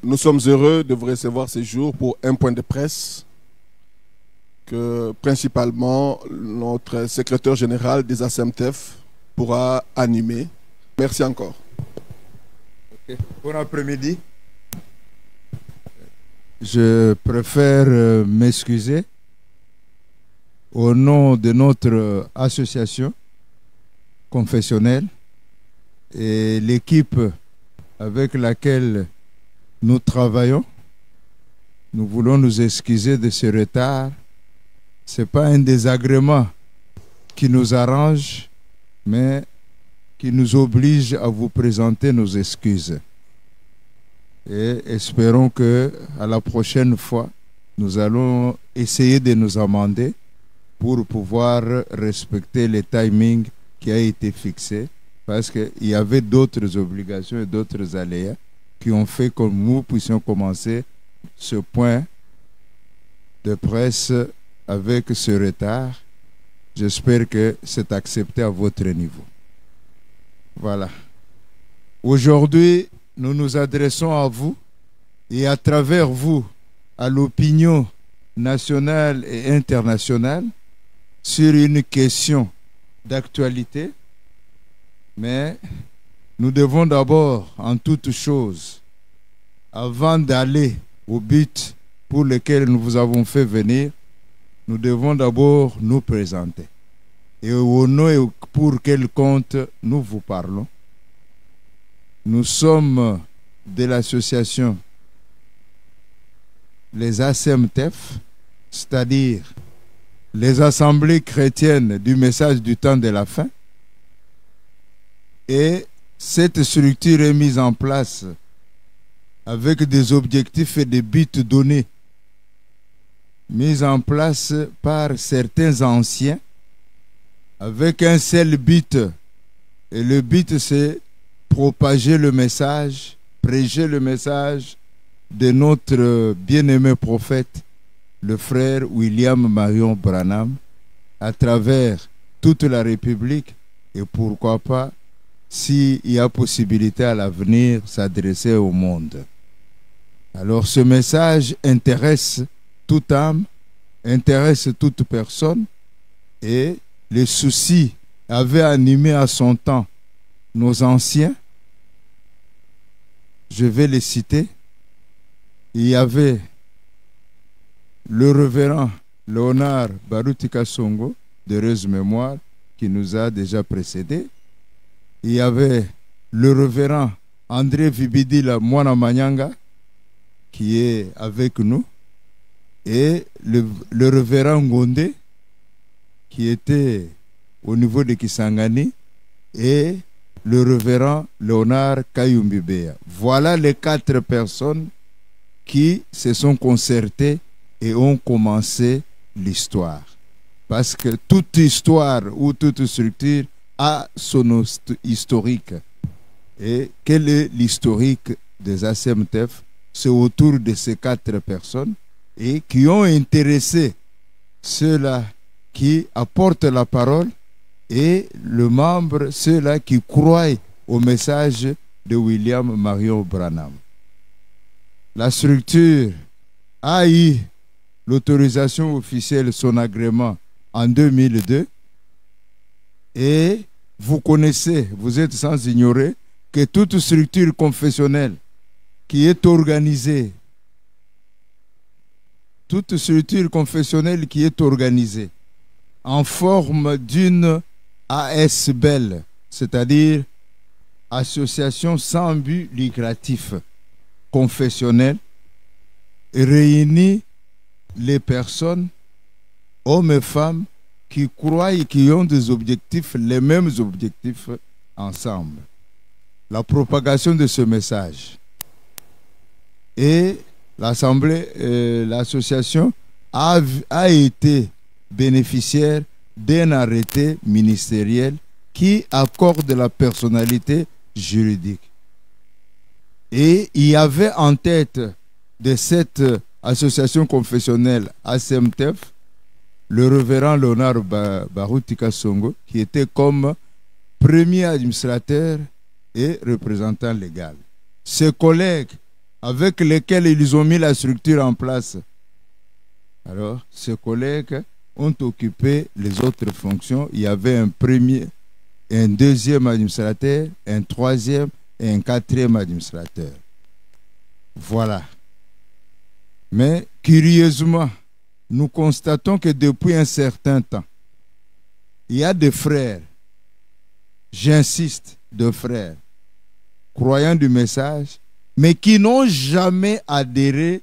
Nous sommes heureux de vous recevoir ce jour pour un point de presse que principalement notre secrétaire général des ASEMTEF pourra animer. Merci encore. Okay. Bon après-midi. Je préfère m'excuser au nom de notre association confessionnelle et l'équipe avec laquelle nous travaillons. Nous voulons nous excuser de ce retard. Ce n'est pas un désagrément qui nous arrange, mais qui nous oblige à vous présenter nos excuses. Et espérons que à la prochaine fois, nous allons essayer de nous amender pour pouvoir respecter le timing qui a été fixé, parce qu'il y avait d'autres obligations et d'autres aléas qui ont fait que nous puissions commencer ce point de presse avec ce retard. J'espère que c'est accepté à votre niveau. Voilà. Aujourd'hui, nous nous adressons à vous et à travers vous à l'opinion nationale et internationale sur une question d'actualité, mais nous devons d'abord, en toute chose, avant d'aller au but pour lequel nous vous avons fait venir, nous devons d'abord nous présenter. Et au nom et pour quel compte nous vous parlons. Nous sommes de l'association les ASEMTEF, c'est-à-dire les assemblées chrétiennes du message du temps de la fin. Et cette structure est mise en place avec des objectifs et des buts donnés, mise en place par certains anciens avec un seul but. Et le but, c'est propager le message, prêcher le message de notre bien-aimé prophète, le frère William Marion Branham, à travers toute la République et pourquoi pas, s'il y a possibilité à l'avenir, s'adresser au monde. Alors ce message intéresse toute âme, intéresse toute personne, et les soucis avaient animé à son temps nos anciens. Je vais les citer. Il y avait le révérend Léonard Barutika Songo, d'heureuse mémoire, qui nous a déjà précédés. Il y avait le révérend André Vibidila Mwana Manyanga, qui est avec nous, et le révérend Ngonde, qui était au niveau de Kisangani, et le révérend Léonard Kayumbibea. Voilà les 4 personnes qui se sont concertées et ont commencé l'histoire. Parce que toute histoire ou toute structure a son historique. Et quel est l'historique des ASEMTEF? C'est autour de ces 4 personnes et qui ont intéressé ceux-là qui apportent la parole et le membre, ceux-là qui croient au message de William Marion Branham. La structure a eu l'autorisation officielle, son agrément en 2002. Et vous connaissez, vous êtes sans ignorer que toute structure confessionnelle qui est organisée, en forme d'une ASBEL, c'est-à-dire Association sans but lucratif confessionnelle, réunit les personnes, hommes et femmes, qui croient et qui ont des objectifs, les mêmes objectifs ensemble. La propagation de ce message. Et l'association a été bénéficiaire d'un arrêté ministériel qui accorde la personnalité juridique. Et il y avait en tête de cette association confessionnelle ASEMTEF le révérend Léonard Barutika Songo, qui était comme premier administrateur et représentant légal. Ses collègues avec lesquels ils ont mis la structure en place. Alors, ces collègues ont occupé les autres fonctions. Il y avait un premier, un deuxième administrateur, un troisième et un quatrième administrateur. Voilà. Mais curieusement, nous constatons que depuis un certain temps, il y a des frères, j'insiste, de frères, croyants du message, mais qui n'ont jamais adhéré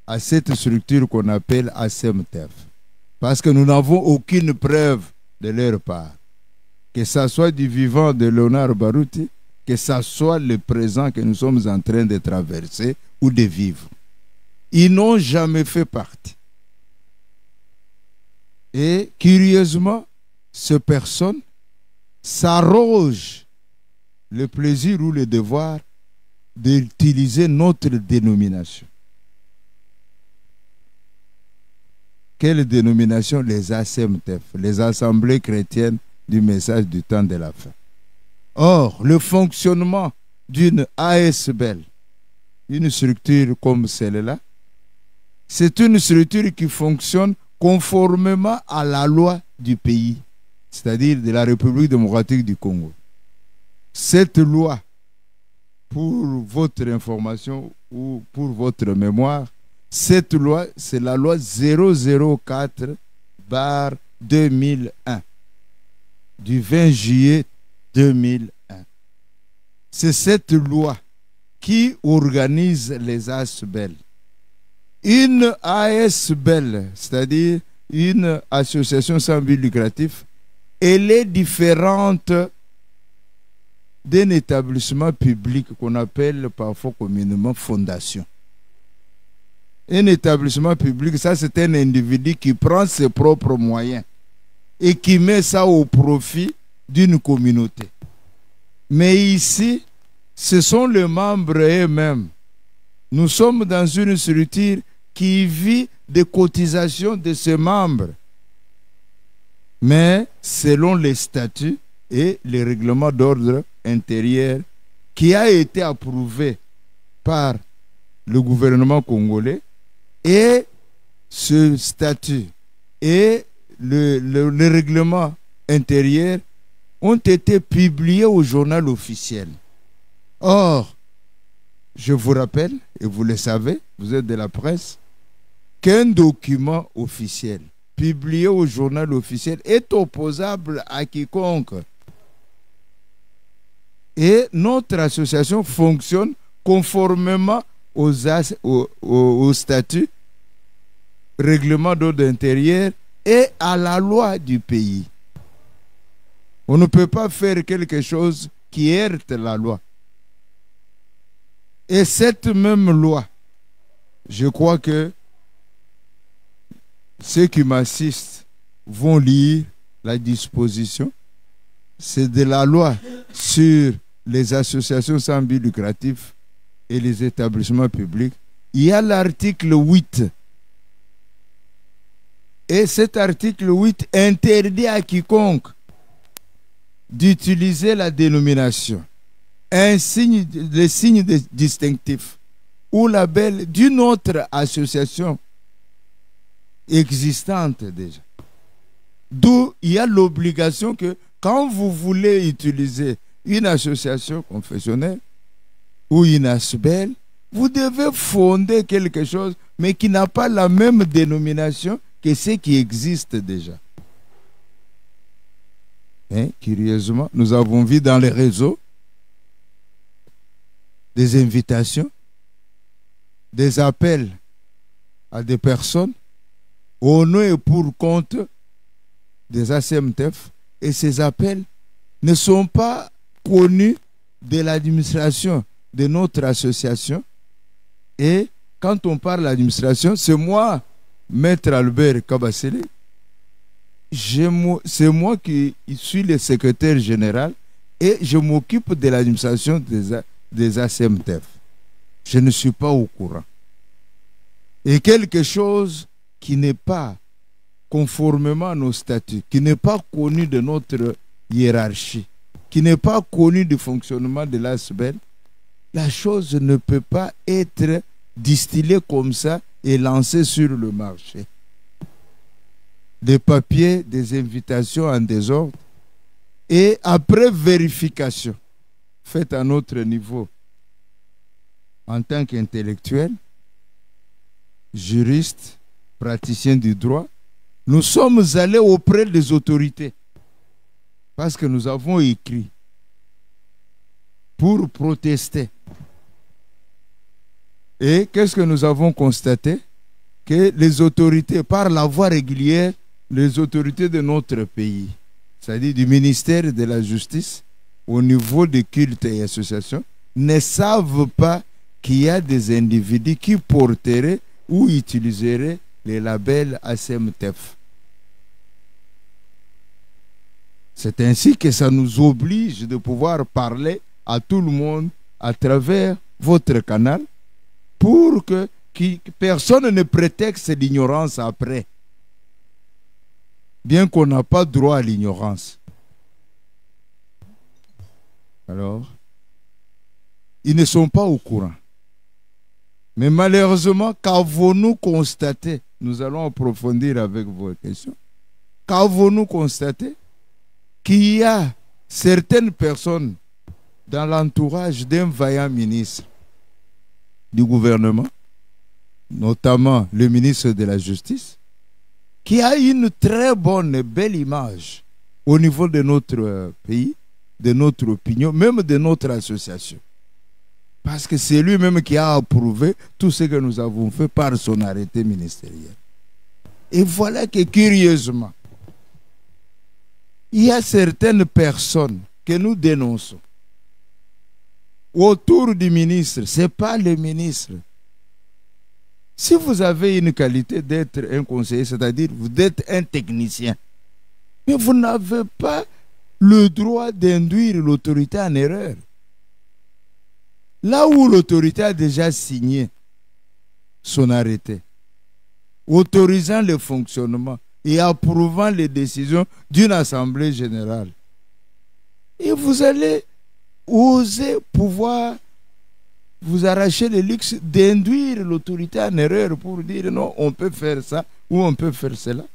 à cette structure qu'on appelle ASEMTEF. Parce que nous n'avons aucune preuve de leur part. Que ce soit du vivant de Léonard Baruti, que ce soit le présent que nous sommes en train de traverser ou de vivre. Ils n'ont jamais fait partie. Et curieusement, ces personnes s'arrogent le plaisir ou le devoir d'utiliser notre dénomination. Quelle dénomination? Les ASEMTEF, les Assemblées chrétiennes du message du temps de la fin. Or, le fonctionnement d'une ASBEL, une structure comme celle-là, c'est une structure qui fonctionne conformément à la loi du pays, c'est-à-dire de la République démocratique du Congo. Cette loi, pour votre information ou pour votre mémoire, cette loi, c'est la loi 004/2001 du 20 juillet 2001. C'est cette loi qui organise les ASBEL. Une ASBEL, c'est-à-dire une association sans but lucratif, elle est différente d'un établissement public qu'on appelle parfois communément fondation. Un établissement public, ça c'est un individu qui prend ses propres moyens et qui met ça au profit d'une communauté. Mais ici, ce sont les membres eux-mêmes. Nous sommes dans une structure qui vit des cotisations de ses membres. Mais selon les statuts et les règlements d'ordre intérieur qui a été approuvé par le gouvernement congolais, et ce statut et le règlement intérieur ont été publiés au journal officiel. Or, je vous rappelle, et vous le savez, vous êtes de la presse, qu'un document officiel publié au journal officiel est opposable à quiconque. Et notre association fonctionne conformément au statut, règlement d'ordre intérieur et à la loi du pays. On ne peut pas faire quelque chose qui heurte la loi. Et cette même loi, je crois que ceux qui m'assistent vont lire la disposition. C'est de la loi sur les associations sans but lucratif et les établissements publics. Il y a l'article 8. Et cet article 8 interdit à quiconque d'utiliser la dénomination, le signe distinctif ou label d'une autre association existante déjà. D'où il y a l'obligation que quand vous voulez utiliser une association confessionnelle ou une ASBEL, vous devez fonder quelque chose, mais qui n'a pas la même dénomination que ce qui existe déjà. Hein, curieusement, nous avons vu dans les réseaux des invitations, des appels à des personnes au nom et pour compte des ASEMTEF, et ces appels ne sont pas connus de l'administration de notre association. Et quand on parle d'administration, c'est moi, Maître Albert Kabasele, c'est moi qui suis le secrétaire général et je m'occupe de l'administration des ASEMTEF. Je ne suis pas au courant. Et quelque chose qui n'est pas conformément à nos statuts, qui n'est pas connu de notre hiérarchie, qui n'est pas connu du fonctionnement de l'ASBEL, la chose ne peut pas être distillée comme ça et lancée sur le marché. Des papiers, des invitations en désordre, et après vérification, faite à notre niveau, en tant qu'intellectuel, juriste, praticien du droit, nous sommes allés auprès des autorités parce que nous avons écrit pour protester. Et qu'est-ce que nous avons constaté? Que les autorités, par la voie régulière, les autorités de notre pays, c'est-à-dire du ministère de la Justice, au niveau des cultes et associations, ne savent pas qu'il y a des individus qui porteraient ou utiliseraient les labels ASMTF. C'est ainsi que ça nous oblige de pouvoir parler à tout le monde à travers votre canal pour que personne ne prétexte l'ignorance après. Bien qu'on n'a pas droit à l'ignorance. Alors, ils ne sont pas au courant. Mais malheureusement, qu'avons-nous constaté? Nous allons approfondir avec vos questions. Qu'avons-nous constaté? Qu'il y a certaines personnes dans l'entourage d'un vaillant ministre du gouvernement, notamment le ministre de la Justice, qui a une très bonne, belle image au niveau de notre pays, de notre opinion, même de notre association. Parce que c'est lui-même qui a approuvé tout ce que nous avons fait par son arrêté ministériel. Et voilà que curieusement, il y a certaines personnes que nous dénonçons autour du ministre. Ce n'est pas le ministre. Si vous avez une qualité d'être un conseiller, c'est-à-dire vous êtes un technicien, mais vous n'avez pas le droit d'induire l'autorité en erreur. Là où l'autorité a déjà signé son arrêté, autorisant le fonctionnement et approuvant les décisions d'une assemblée générale, et vous allez oser pouvoir vous arracher le luxe d'induire l'autorité en erreur pour dire non, on peut faire ça ou on peut faire cela.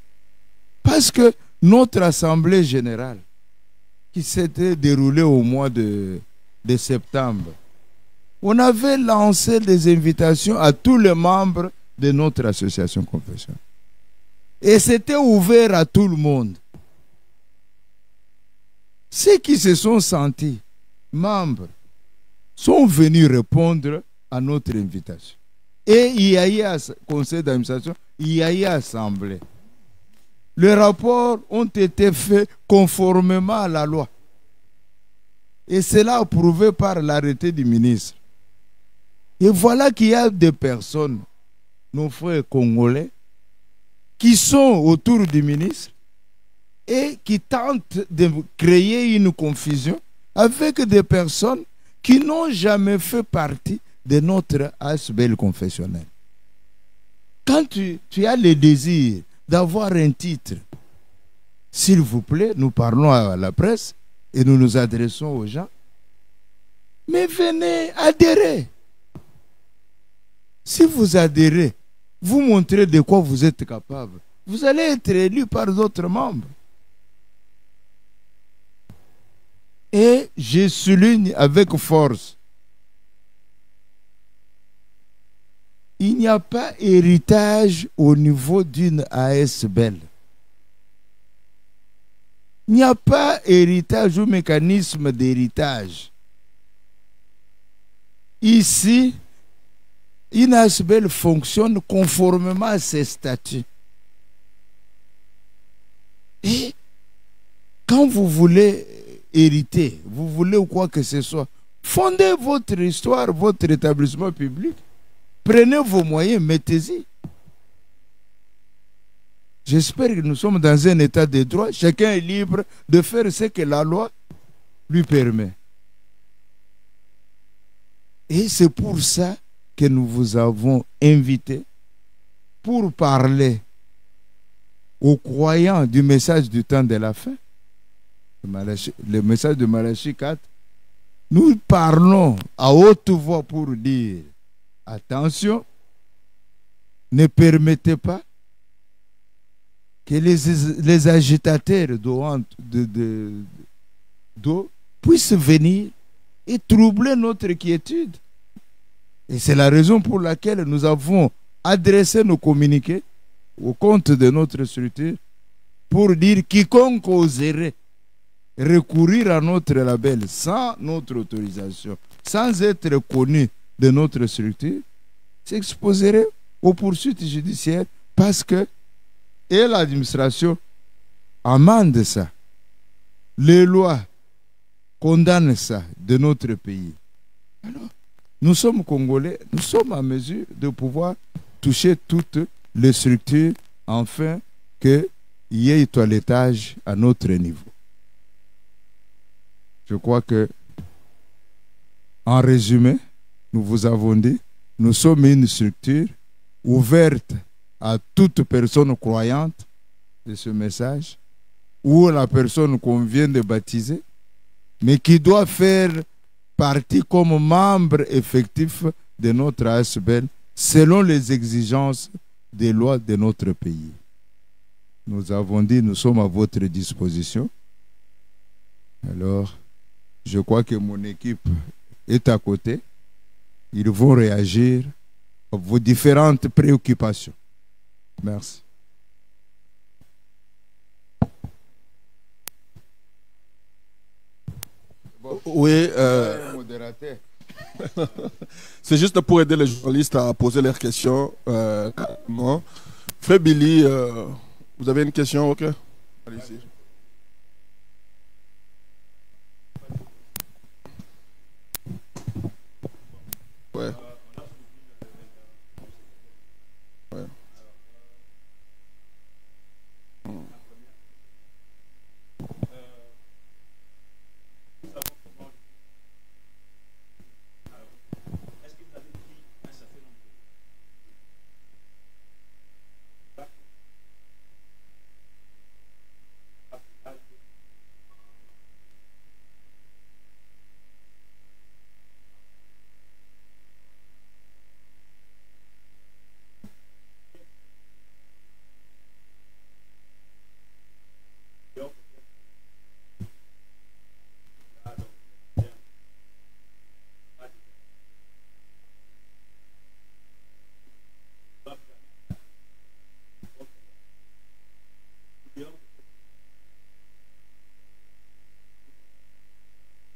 Parce que notre assemblée générale, qui s'était déroulée au mois de septembre, on avait lancé des invitations à tous les membres de notre association confessionnelle. Et c'était ouvert à tout le monde. Ceux qui se sont sentis membres sont venus répondre à notre invitation. Et il y a eu un conseil d'administration, il y a eu assemblée. Les rapports ont été faits conformément à la loi. Et cela approuvé par l'arrêté du ministre. Et voilà qu'il y a des personnes, nos frères congolais, qui sont autour du ministre et qui tentent de créer une confusion avec des personnes qui n'ont jamais fait partie de notre ASBL confessionnel. Quand tu as le désir d'avoir un titre, s'il vous plaît, nous parlons à la presse et nous nous adressons aux gens, mais venez adhérer. Si vous adhérez, vous montrez de quoi vous êtes capable, vous allez être élu par d'autres membres. Et je souligne avec force, il n'y a pas héritage au niveau d'une ASBL. Il n'y a pas héritage ou mécanisme d'héritage. Ici, une ASBL fonctionne conformément à ses statuts. Et quand vous voulez hériter, vous voulez ou quoi que ce soit, fondez votre histoire, votre établissement public. Prenez vos moyens, mettez-y. J'espère que nous sommes dans un état de droit. Chacun est libre de faire ce que la loi lui permet. Et c'est pour ça que nous vous avons invité pour parler aux croyants du message du temps de la fin, le message de Malachie 4. nous parlons à haute voix pour dire attention, ne permettez pas que les agitateurs d'eau puissent venir et troubler notre quiétude. Et c'est la raison pour laquelle nous avons adressé nos communiqués au compte de notre structure pour dire quiconque oserait recourir à notre label sans notre autorisation, sans être connu de notre structure, s'exposerait aux poursuites judiciaires parce que et l'administration amende ça. Les lois condamnent ça de notre pays. Alors, nous sommes Congolais, nous sommes à mesure de pouvoir toucher toutes les structures afin qu'il y ait toilettage à notre niveau. Je crois que, en résumé, nous vous avons dit, nous sommes une structure ouverte à toute personne croyante de ce message, ou la personne qu'on vient de baptiser, mais qui doit faire partie comme membre effectif de notre ASBL selon les exigences des lois de notre pays. Nous avons dit, nous sommes à votre disposition. Alors, je crois que mon équipe est à côté. Ils vont réagir à vos différentes préoccupations. Merci. Oui, c'est juste pour aider les journalistes à poser leurs questions. Frère Billy, vous avez une question? Ok. Allez-y. Ouais. Ouais.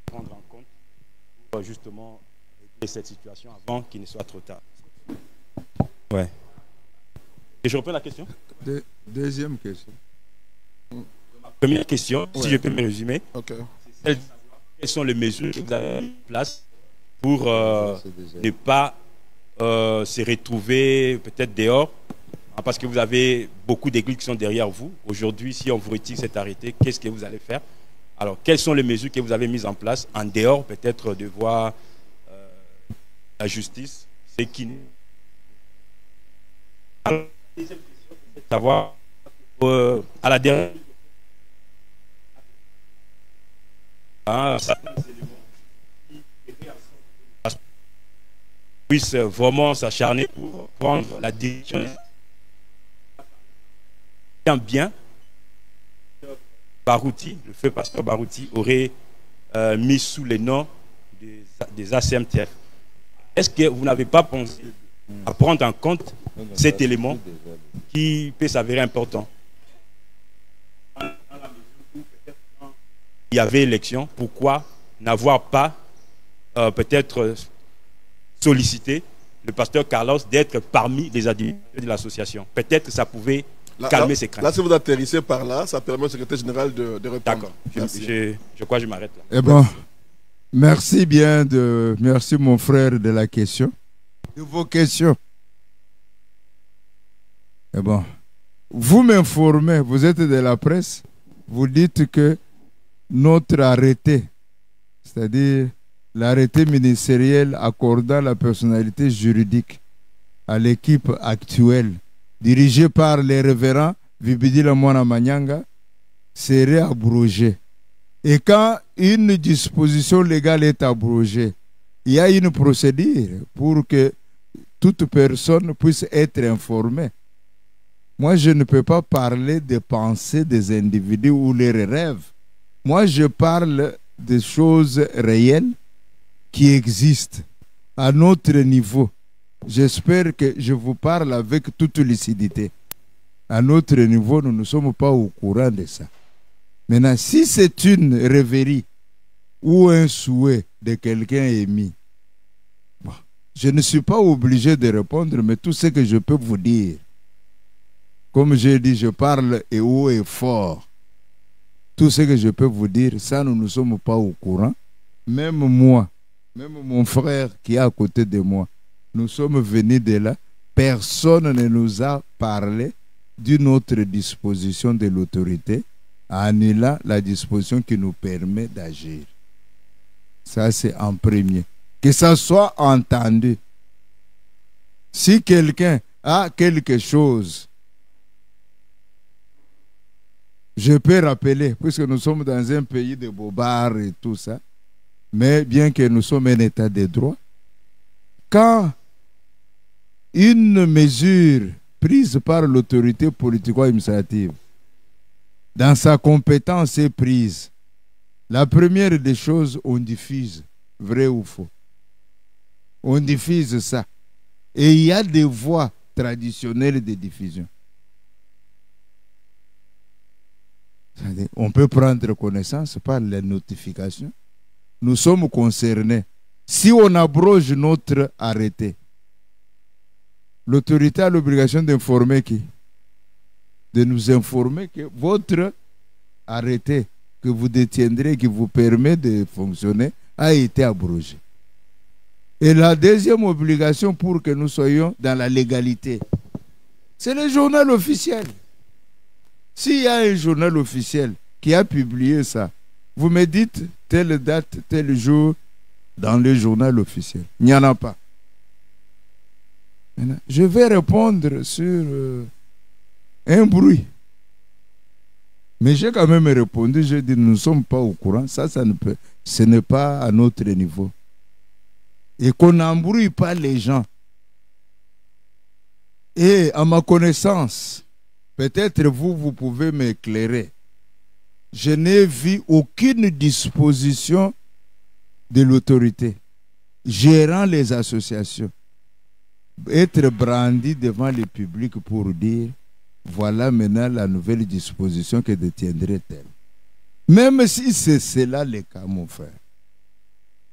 Prendre en compte pour justement régler cette situation avant qu'il ne soit trop tard. Ouais. Et je reprends la question. Deuxième question. Première question, si je peux me résumer. Ok. Quelles sont les mesures que vous avez mises en place pour ne pas se retrouver peut-être dehors, hein, parce que vous avez beaucoup d'églises qui sont derrière vous. Aujourd'hui, si on vous retire cet arrêté, qu'est-ce que vous allez faire? Alors, quelles sont les mesures que vous avez mises en place en dehors peut-être de voir la justice? C'est qui? Alors, deuxième question, c'est de savoir à la dernière puisse vraiment s'acharner pour prendre la direction bien. Barouti, le feu pasteur Barouti aurait mis sous les noms des ACMTF. Est-ce que vous n'avez pas pensé à prendre en compte cet élément qui peut s'avérer important? Il y avait élection, pourquoi n'avoir pas peut-être sollicité le pasteur Carlos d'être parmi les administrateurs de l'association? Peut-être que ça pouvait calmer ses craintes. Là, si vous atterrissez par là, ça permet au secrétaire général de répondre. D'accord. Je crois que je m'arrête là. Eh bon, merci bien merci mon frère de la question. De vos questions. Eh bon, vous m'informez, vous êtes de la presse, vous dites que notre arrêté, c'est-à-dire l'arrêté ministériel accordant la personnalité juridique à l'équipe actuelle, dirigée par les révérends Vibidi Lamwana Manyanga, serait abrogé. Et quand une disposition légale est abrogée, il y a une procédure pour que toute personne puisse être informée. Moi, je ne peux pas parler des pensées des individus ou leurs rêves. Moi, je parle des choses réelles qui existent à notre niveau. J'espère que je vous parle avec toute lucidité. À notre niveau, nous ne sommes pas au courant de ça. Maintenant, si c'est une rêverie ou un souhait de quelqu'un émis, bon, je ne suis pas obligé de répondre, mais tout ce que je peux vous dire, comme j'ai dit, je parle et haut et fort. Tout ce que je peux vous dire, ça, nous ne sommes pas au courant. Même moi, même mon frère qui est à côté de moi, nous sommes venus de là. Personne ne nous a parlé d'une autre disposition de l'autorité annulant la disposition qui nous permet d'agir. Ça, c'est en premier. Que ça soit entendu. Si quelqu'un a quelque chose, je peux rappeler, puisque nous sommes dans un pays de bobards et tout ça, mais bien que nous sommes un état de droit, quand une mesure prise par l'autorité politico-administrative, dans sa compétence est prise, la première des choses, on diffuse, vrai ou faux. On diffuse ça. Et il y a des voies traditionnelles de diffusion. On peut prendre connaissance par les notifications. Nous sommes concernés. Si on abroge notre arrêté, l'autorité a l'obligation d'informer qui? De nous informer que votre arrêté que vous détiendrez, qui vous permet de fonctionner, a été abrogé. Et la deuxième obligation pour que nous soyons dans la légalité, c'est le journal officiel. S'il y a un journal officiel qui a publié ça, vous me dites telle date, tel jour dans le journal officiel. Il n'y en a pas. Maintenant, je vais répondre sur un bruit. Mais j'ai quand même répondu, je dis nous ne sommes pas au courant. Ça ne peut, ce n'est pas à notre niveau. Et qu'on n'embrouille pas les gens. Et à ma connaissance, peut-être vous pouvez m'éclairer. Je n'ai vu aucune disposition de l'autorité gérant les associations être brandie devant le public pour dire voilà maintenant la nouvelle disposition que détiendrait-elle. Même si c'est cela le cas, mon frère.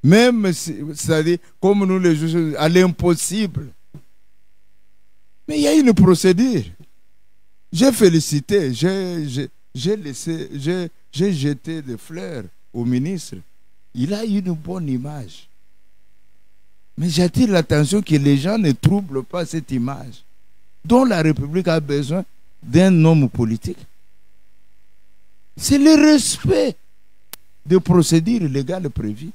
Même si, c'est-à-dire, comme nous les juges, à l'impossible. Mais il y a une procédure. J'ai félicité, j'ai jeté des fleurs au ministre. Il a une bonne image. Mais j'attire l'attention que les gens ne troublent pas cette image dont la République a besoin d'un homme politique. C'est le respect des procédures légales prévues.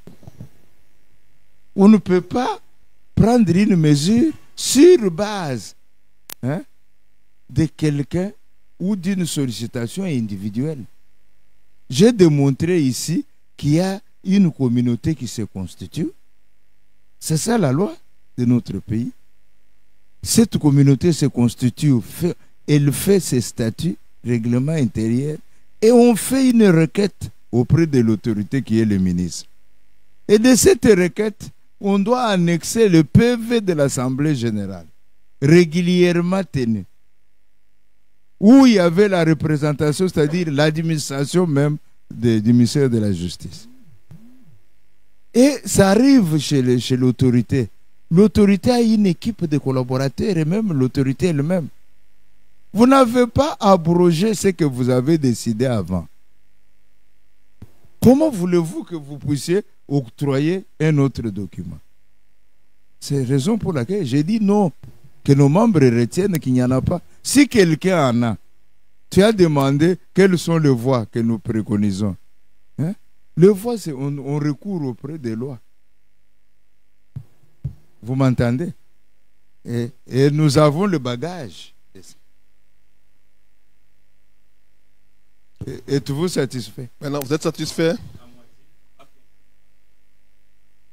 On ne peut pas prendre une mesure sur base de quelqu'un ou d'une sollicitation individuelle. J'ai démontré ici qu'il y a une communauté qui se constitue. C'est ça la loi de notre pays. Cette communauté se constitue, elle fait ses statuts, règlements intérieurs, et on fait une requête auprès de l'autorité qui est le ministre. Et de cette requête, on doit annexer le PV de l'Assemblée générale, régulièrement tenu, où il y avait la représentation, c'est-à-dire l'administration même du ministère de la Justice. Et ça arrive chez l'autorité. L'autorité a une équipe de collaborateurs et même l'autorité elle-même. Vous n'avez pas abrogé ce que vous avez décidé avant. Comment voulez-vous que vous puissiez octroyer un autre document? C'est la raison pour laquelle j'ai dit non, que nos membres retiennent qu'il n'y en a pas. Si quelqu'un en a, tu as demandé quelles sont les voies que nous préconisons. Les voies, c'est on recourt auprès des lois. Vous m'entendez? Et nous avons le bagage. Êtes-vous satisfait? Maintenant, vous êtes satisfait?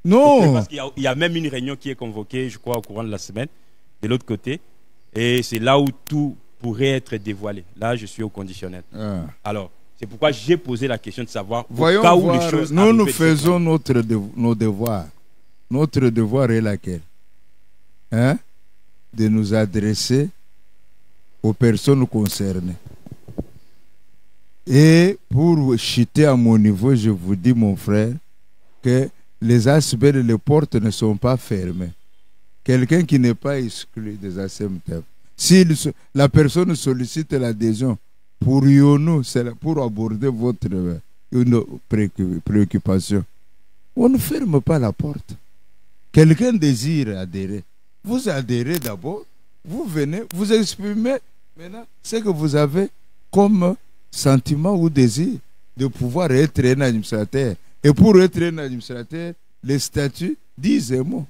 Non. Parce qu'il y a même une réunion qui est convoquée, je crois, au courant de la semaine, de l'autre côté. Et c'est là où tout pourrait être dévoilé. Là, je suis au conditionnel. Ah. Alors, c'est pourquoi j'ai posé la question de savoir Voyons au cas où voir, les choses nous arrivaient faisons nos devoirs. Notre devoir est laquelle? Hein? De nous adresser aux personnes concernées. Et pour chuter à mon niveau, je vous dis, mon frère, que les aspects les portes ne sont pas fermées. Quelqu'un qui n'est pas exclu des ASMTF, si la personne sollicite l'adhésion pour nous, c'est pour aborder votre une préoccupation, on ne ferme pas la porte. Quelqu'un désire adhérer. Vous adhérez d'abord, vous venez, vous exprimez maintenant ce que vous avez comme sentiment ou désir de pouvoir être un administrateur. Et pour être un administrateur, les statuts disent un mot.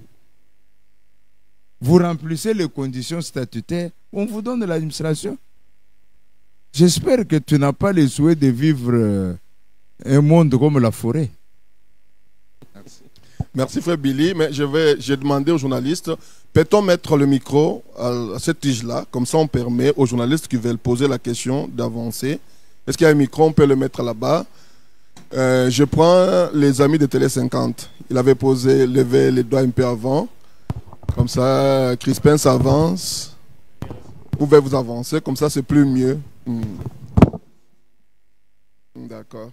Vous remplissez les conditions statutaires, on vous donne l'administration. J'espère que tu n'as pas le souhait de vivre un monde comme la forêt. Merci frère Billy, mais j'ai demandé aux journalistes, peut-on mettre le micro à cette tige-là, comme ça on permet aux journalistes qui veulent poser la question d'avancer. Est-ce qu'il y a un micro, on peut le mettre là-bas. Je prends les amis de Télé 50. Il avait levé les doigts un peu avant. Comme ça, Crispin s'avance. Vous pouvez vous avancer, comme ça c'est plus mieux. D'accord.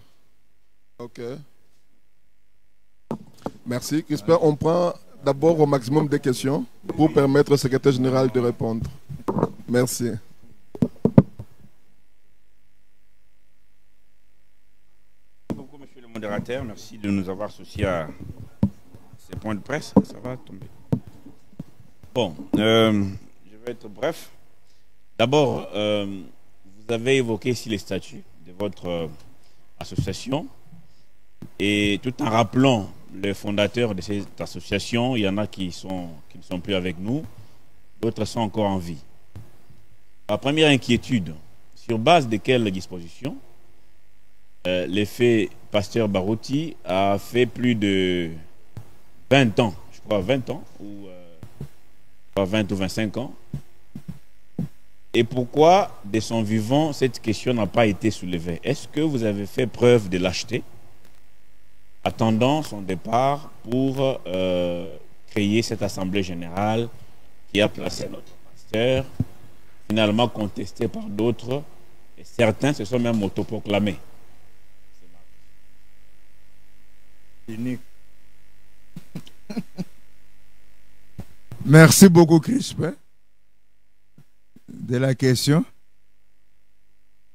Ok. Merci. Crispin, on prend d'abord au maximum de questions pour permettre au secrétaire général de répondre. Merci. Monsieur le modérateur, merci de nous avoir associés à ces points de presse. Ça va tomber. Bon, je vais être bref. D'abord, vous avez évoqué ici les statuts de votre association et tout en rappelant les fondateurs de cette association, il y en a qui ne sont plus avec nous, d'autres sont encore en vie. La première inquiétude, sur base de quelles dispositions l'effet Pasteur Barouti a fait plus de 20 ans, je crois 20 ans, ou 20 ou 25 ans. Et pourquoi, de son vivant, cette question n'a pas été soulevée? Est-ce que vous avez fait preuve de lâcheté, attendant son départ pour créer cette assemblée générale qui a placé notre pasteur, finalement contesté par d'autres, et certains se sont même autoproclamés? Merci beaucoup, Crispin, de la question.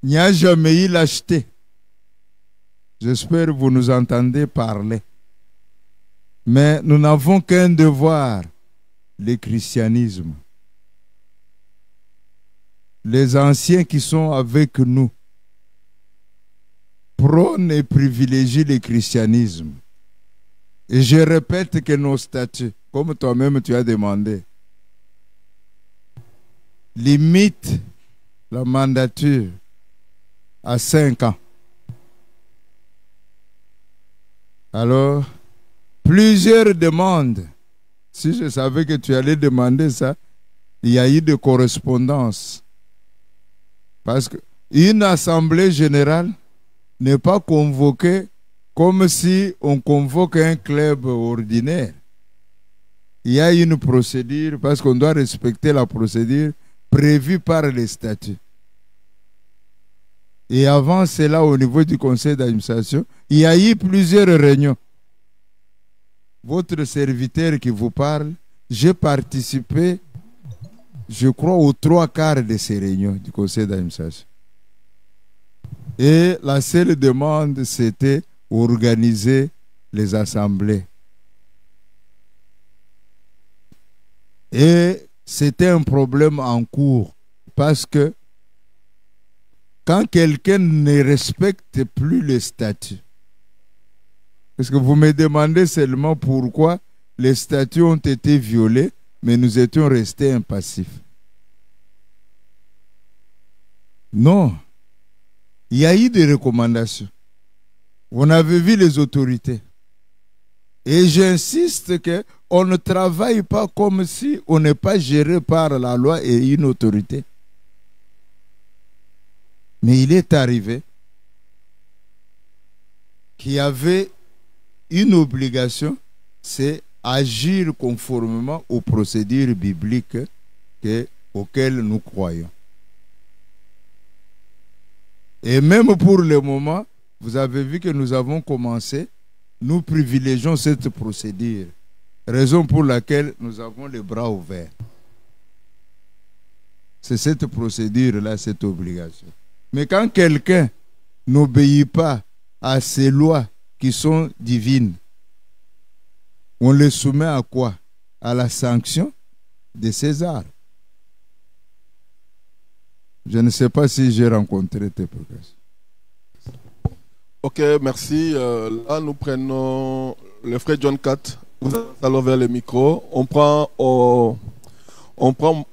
Il n'y a jamais eu lâcheté. J'espère que vous nous entendez parler. Mais nous n'avons qu'un devoir, le christianisme. Les anciens qui sont avec nous prônent et privilégient le christianisme. Et je répète que nos statuts, comme toi-même tu as demandé, limitent la mandature à 5 ans. Alors, plusieurs demandes. Si je savais que tu allais demander ça, il y a eu de correspondance. Parce qu'une assemblée générale n'est pas convoquée comme si on convoque un club ordinaire. Il y a une procédure, parce qu'on doit respecter la procédure prévue par les statuts. Et avant cela, au niveau du conseil d'administration, il y a eu plusieurs réunions. Votre serviteur qui vous parle, j'ai participé, je crois, aux 3/4 de ces réunions du conseil d'administration. Et la seule demande, c'était organiser les assemblées. Et c'était un problème en cours, parce que quand quelqu'un ne respecte plus les statuts, parce que vous me demandez seulement pourquoi les statuts ont été violés, mais nous étions restés impassifs. Non. Il y a eu des recommandations. On avait vu les autorités. Et j'insiste qu'on ne travaille pas comme si on n'est pas géré par la loi et une autorité. Mais il est arrivé qu'il y avait une obligation, c'est agir conformément aux procédures bibliques auxquelles nous croyons. Et même pour le moment, vous avez vu que nous avons commencé, nous privilégions cette procédure, raison pour laquelle nous avons les bras ouverts. C'est cette procédure-là, cette obligation. Mais quand quelqu'un n'obéit pas à ces lois qui sont divines, on les soumet à quoi? À la sanction de César. Je ne sais pas si j'ai rencontré tes progrès. Ok, merci. Là, nous prenons le frère John Cat. Vous allez vers le micro. On prend au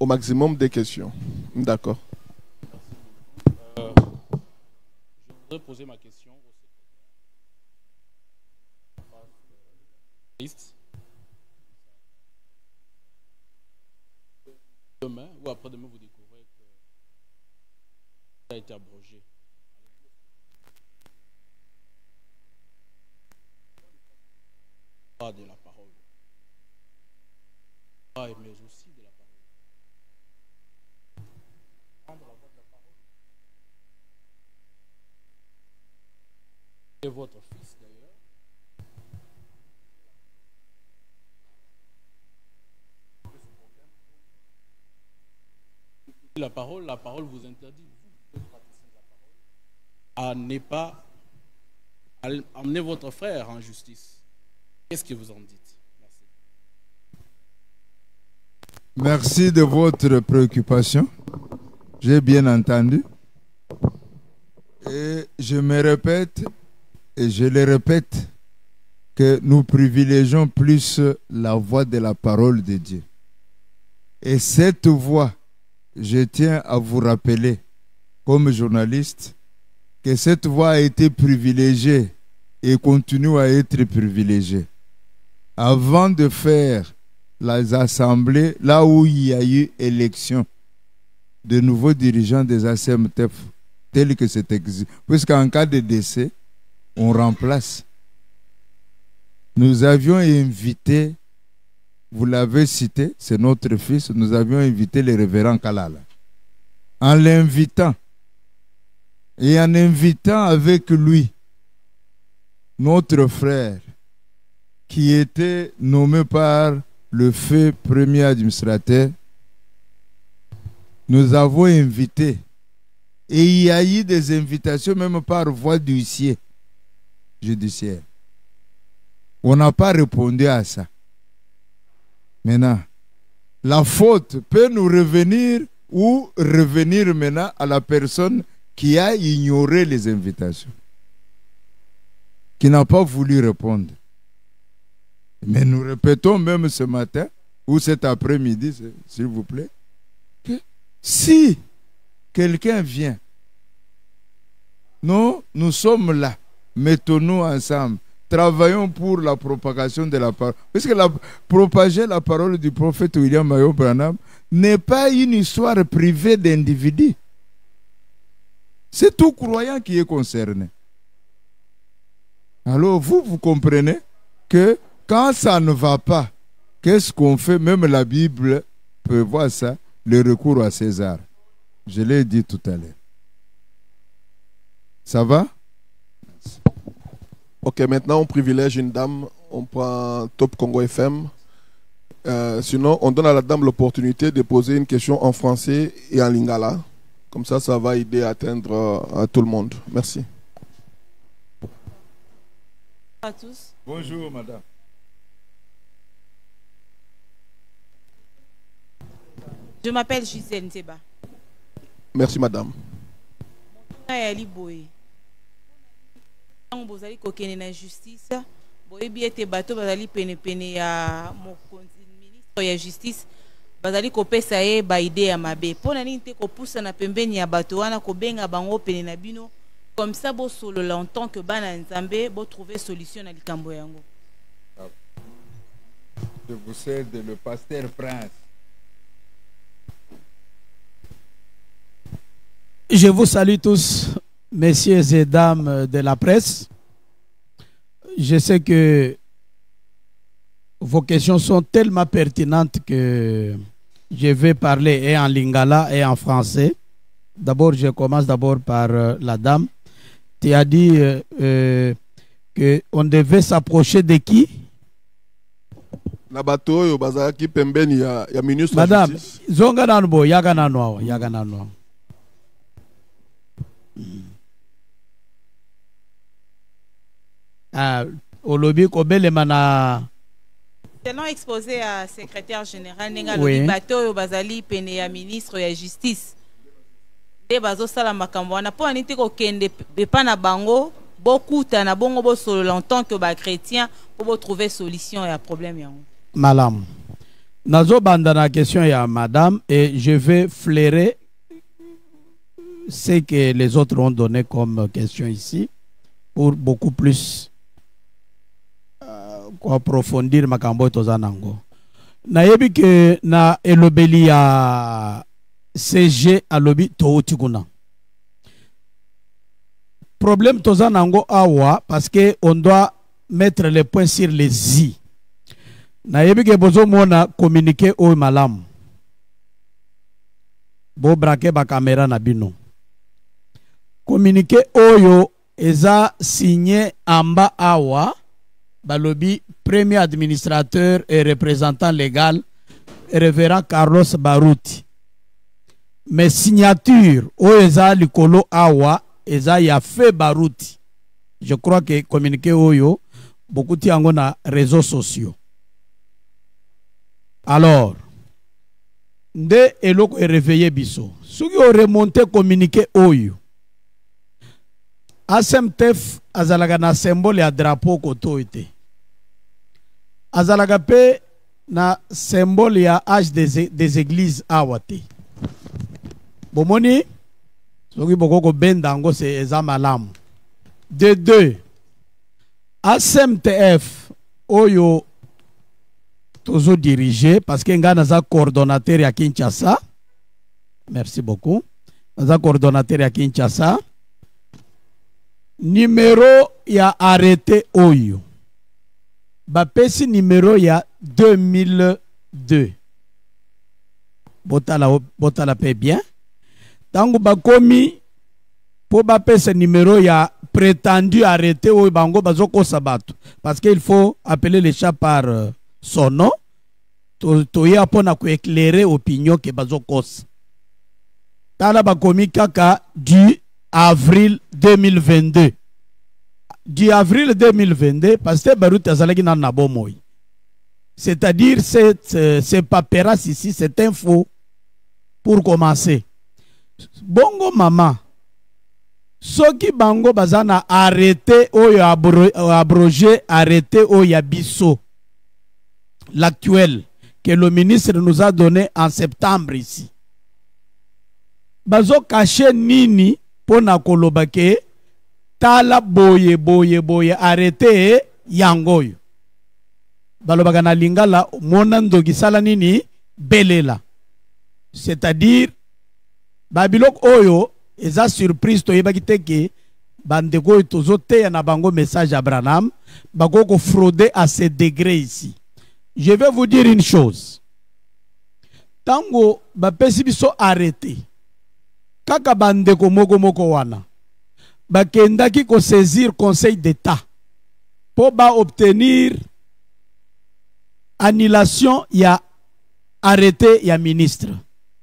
maximum des questions. D'accord. Je voudrais poser ma question au secrétaire. Demain ou après-demain, vous découvrez que ça a été abrogé. Pas de la parole. Pas mais aussi de la parole. Prendre la voix de la parole. Et votre fils d'ailleurs. La parole vous interdit, vous, praticiens de la parole, à ne pas amener votre frère en justice. Qu'est-ce que vous en dites? Merci. Merci de votre préoccupation. J'ai bien entendu. Et je me répète, et je le répète, que nous privilégions plus la voix de la parole de Dieu. Et cette voix, je tiens à vous rappeler, comme journaliste, que cette voix a été privilégiée et continue à être privilégiée. Avant de faire les assemblées, là où il y a eu élection de nouveaux dirigeants des ACMTF, tel que c'est exigé, puisqu'en cas de décès, on remplace. Nous avions invité, vous l'avez cité, c'est notre fils, nous avions invité le révérend Kalala. En l'invitant, et en invitant avec lui notre frère, qui était nommé par le feu premier administrateur, nous avons invité. Et il y a eu des invitations même par voie d'huissier judiciaire. On n'a pas répondu à ça. Maintenant, la faute peut nous revenir ou revenir maintenant à la personne qui a ignoré les invitations, qui n'a pas voulu répondre. Mais nous répétons même ce matin ou cet après-midi, s'il vous plaît, que si quelqu'un vient, nous sommes là, mettons-nous ensemble, travaillons pour la propagation de la parole. Parce que propager la parole du prophète William Marion Branham n'est pas une histoire privée d'individus. C'est tout croyant qui est concerné. Alors vous comprenez que quand ça ne va pas, qu'est-ce qu'on fait? Même la Bible prévoit ça, le recours à César. Je l'ai dit tout à l'heure. Ça va? Merci. Ok, maintenant on privilège une dame, on prend Top Congo FM. Sinon, on donne à la dame l'opportunité de poser une question en français et en lingala. Comme ça, ça va aider à atteindre à tout le monde. Merci. Bonjour à tous. Bonjour, madame. Je m'appelle Gisèle Nteba. Merci, madame. Vous allez coquiner la justice. Vous avez bateau, vous allez peine ya ministre ya justice. Vous allez couper ça ba idée à ma bé. Pour n'ani te ko poussa na pembeni ya bateau wana ko benga bango pene na bino Comme ça, vous solo longtemps que bana nzambe, vous trouvez solution à likambo yango. Je vous cède le pasteur Prince. Je vous salue tous, messieurs et dames de la presse. Je sais que vos questions sont tellement pertinentes que je vais parler et en lingala et en français. D'abord, je commence d'abord par la dame. Tu as dit qu'on devait s'approcher de qui? Nabato, Bazaki Pembeni, il y a ministre de Madame, la Justice. Zonga Nanbo, Yaga Noa, Yaga Noa. Au lobby, Kobele Mana. Selon exposé à secrétaire général, Nenga Oui. Lobi Bato, Bazali, Pene, ya ministre ya justice. De bazo sala makambo wana po anite ko kende bepa na bango beaucoup na bongo bo solo longtemps que ba chrétien pour trouver solution à problème yango. Malam. Nazo banda na question ya madame et je vais flairer ce que les autres ont donné comme question ici pour beaucoup plus approfondir makambo tozanango. Na yebi que na elobeli ya CG alobi toutikuna. Problème tozanango awa parce que on doit mettre les points sur les i. Na yebi ke bozo mona communiquer o malam. Bo braquer ba caméra na bino. Communiquer oyo eza signé amba awa balobi premier administrateur et représentant légal révérend Carlos Baruti. Mais signature oyo eza likolo awa eza ya fait Baruti. Je crois que communiquer oyo beaucoup tiango na réseaux sociaux. Alors, nde eloko e réveillé biso. Soki o remonté communiqué oyo. ASMTF azalaga na symbole ya drapeau koto ete. Azalaga pe na symbole ya âge des églises awate. Bomoni, soki boko benda ngo se eza malamu. De deux, ASMTF oyo tozo dirigé parce que nga naza coordonnateur ya Kinshasa. Merci beaucoup. Naza coordonnateur ya Kinshasa. Numéro ya arrêté oyo. Bapesi numéro ya 2002. Botala pe bien. Tango bakomi po bapesa numéro ya prétendu arrêté oyo bango bazoko sabato parce qu'il faut appeler les chats par son nom. Toya pona ko éclairer opinion ke bazokos. Tala bakomi kaka du avril 2022. Du avril 2022, Pasteur Baruti azalaki na nabomoy. C'est-à-dire c'est paperasse ici, c'est info pour commencer. Bongo mama. Soki bango bazana arrêté oyo abrogé arrêté oyo biso. L'actuel que le ministre nous a donné en septembre ici. Bazo caché nini pona kolobake tala boye arrêté yangoyo. Balobaka na lingala mona ndogi sala nini belela. C'est-à-dire babilok oyo eza surprise to yebaki teke bandeko tozo te na bango message à Branham bako frauder à ce degré ici. Je vais vous dire une chose. Tango bapesi biso arrêté. Kaka bandeko moko wana. Bakendaki ko saisir Conseil d'État pour ba obtenir annulation ya arrêté ya ministre.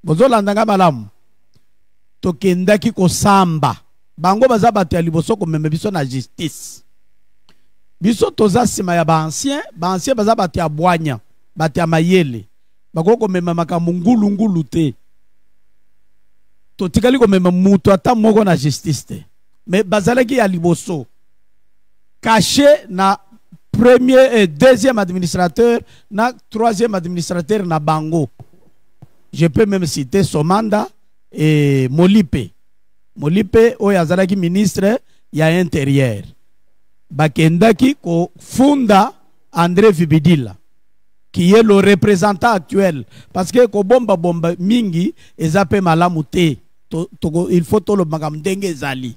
Bozo landanga malamu. Tokendaki ko samba. Bango baza batu ya liboso ko meme biso na justice. Biso toza sima ya ba ancien baza batu ya bwanya, batu ya mayele. Bako ko meme makambo ngulu te. Totikali ko meme mutu ata moko na justice te. Mais bazalaki ya liboso. Caché na premier et deuxième administrateur, na troisième administrateur na bango. Je peux même citer Somanda et Molipe. Molipe oyo azalaki ministre ya intérieur. Bakendaki ko funda André Vibidila, qui est le représentant actuel. Parce que ko bomba mingi ezape malamute. Il faut to le magamdenge zali.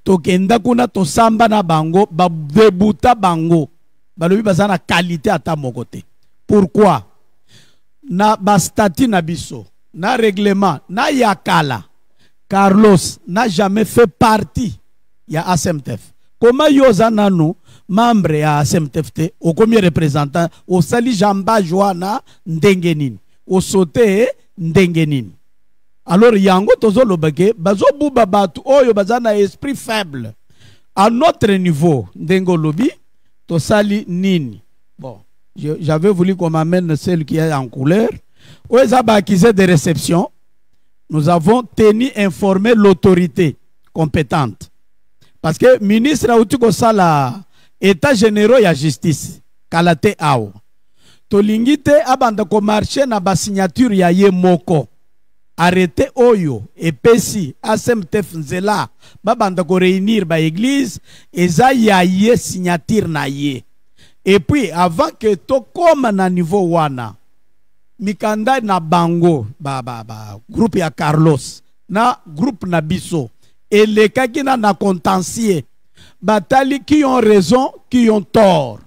To kenda kuna to samba na bango, ba debuta bango. Balobi bazana qualité ata mokote. Pourquoi? Na bastati na biso, na règlement, na yakala. Carlos n'a jamais fait partie ya ASMTF. Comment yoza nanu membre ya ASMTF au premier représentant au sali jamba joana ndengenini au sauté ndengenini. Alors yango tozo lobake bazo buba batu oyo bazana esprit faible. À notre niveau ndengo lobi to sali nini. Bon, j'avais voulu qu'on m'amène celle qui est en couleur. Oezaba accusé de réception. Nous avons tenu informer l'autorité compétente. Parce que ministre Aoutuko Sala, État généraux ya justice, Kalate Ao. Tolingite abanda ko marché na ba signature ya ye moko. Arrêté Oyo et Pesi, ASMTF Nzela, babanda ko réunir ba église, eza ya ye signature na ye. Et puis, avant que to comme na niveau wana, mikanda na bango groupe ya Carlos na groupe na biso et les kakina na contentieux batali qui ont raison qui ont tort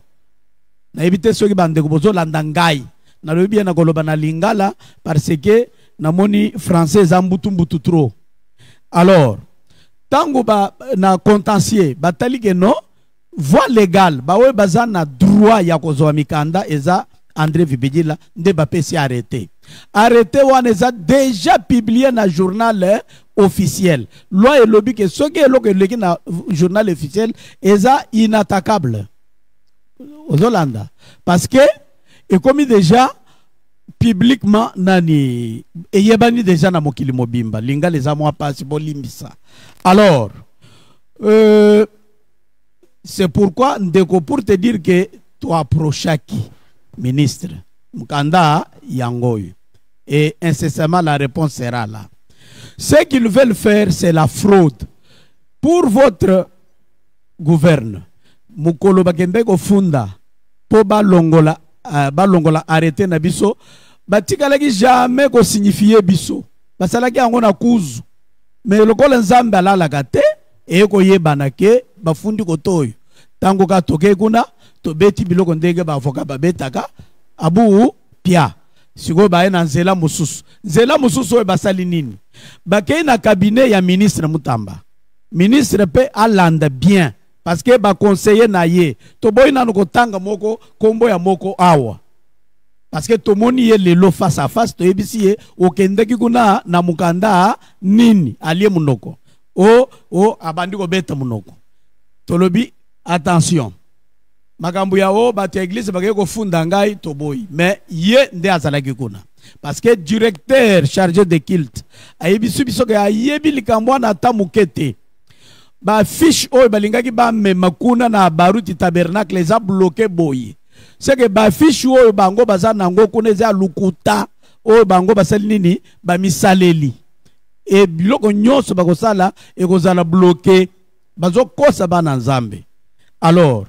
na éviter ceux qui bande ko bozo landangai na lobi na koloba na lingala parce que na moni français zambutu trop. Alors tango na contentieux batali que non voie légale bawe bazana droit ya kozwa mikanda eza André Vibidila nde bapesi arrêté. Arrêté wana eza déjà publié na journal officiel. Loi et lobby que ce qui est le na journal officiel eza inattaquable. Aux Hollanda. Parce que et comme déjà publiquement nani et yebani déjà na mokili mobimba linga les amwa pasi bolimbisa. Alors c'est pourquoi ndeko pour te dire que toi prochaki ministre Mukanda Yangoy et incessamment la réponse sera là. Ce qu'ils veulent faire c'est la fraude pour votre gouverne. Mukolo bakende ko funda po balongola arrêter na biso batikalaki jamais ko signifier biso basalaki yango na kuzu mais lokola nzambe alalaka te e ko yebana ke bafundi ko toyo tango ka toke kuna to beti biloko ndenge ba avocat babetaka abu pia siko ba na nzela mususu oyo basali nini bakei na cabinet ya ministre Mutamba. Ministre pe alanda bien parce que ba conseiller na ye to boy na ko tanga moko kombo ya moko awa parce que to moni ye lelo face à face to ebisi ye okendeki kuna na mukanda nini alie munoko o abandi ko beta munoko tolobi attention makambu ya o bati église bakay ko funda ngai to boy mais ye nde azalaki kuna parce que directeur chargé de culte ayebisu biso ke ayebi likambo na tamukete ba fiche o balingaki ba mema kuna na baruti tabernacle eza bloqué boy c'est que ba fiche o bango baza nango kuna eza lukuta o bango basali nini ba misaleli et biloko nyonso bakosala ekozala bloqué bazo kosa bana nzambe. Alors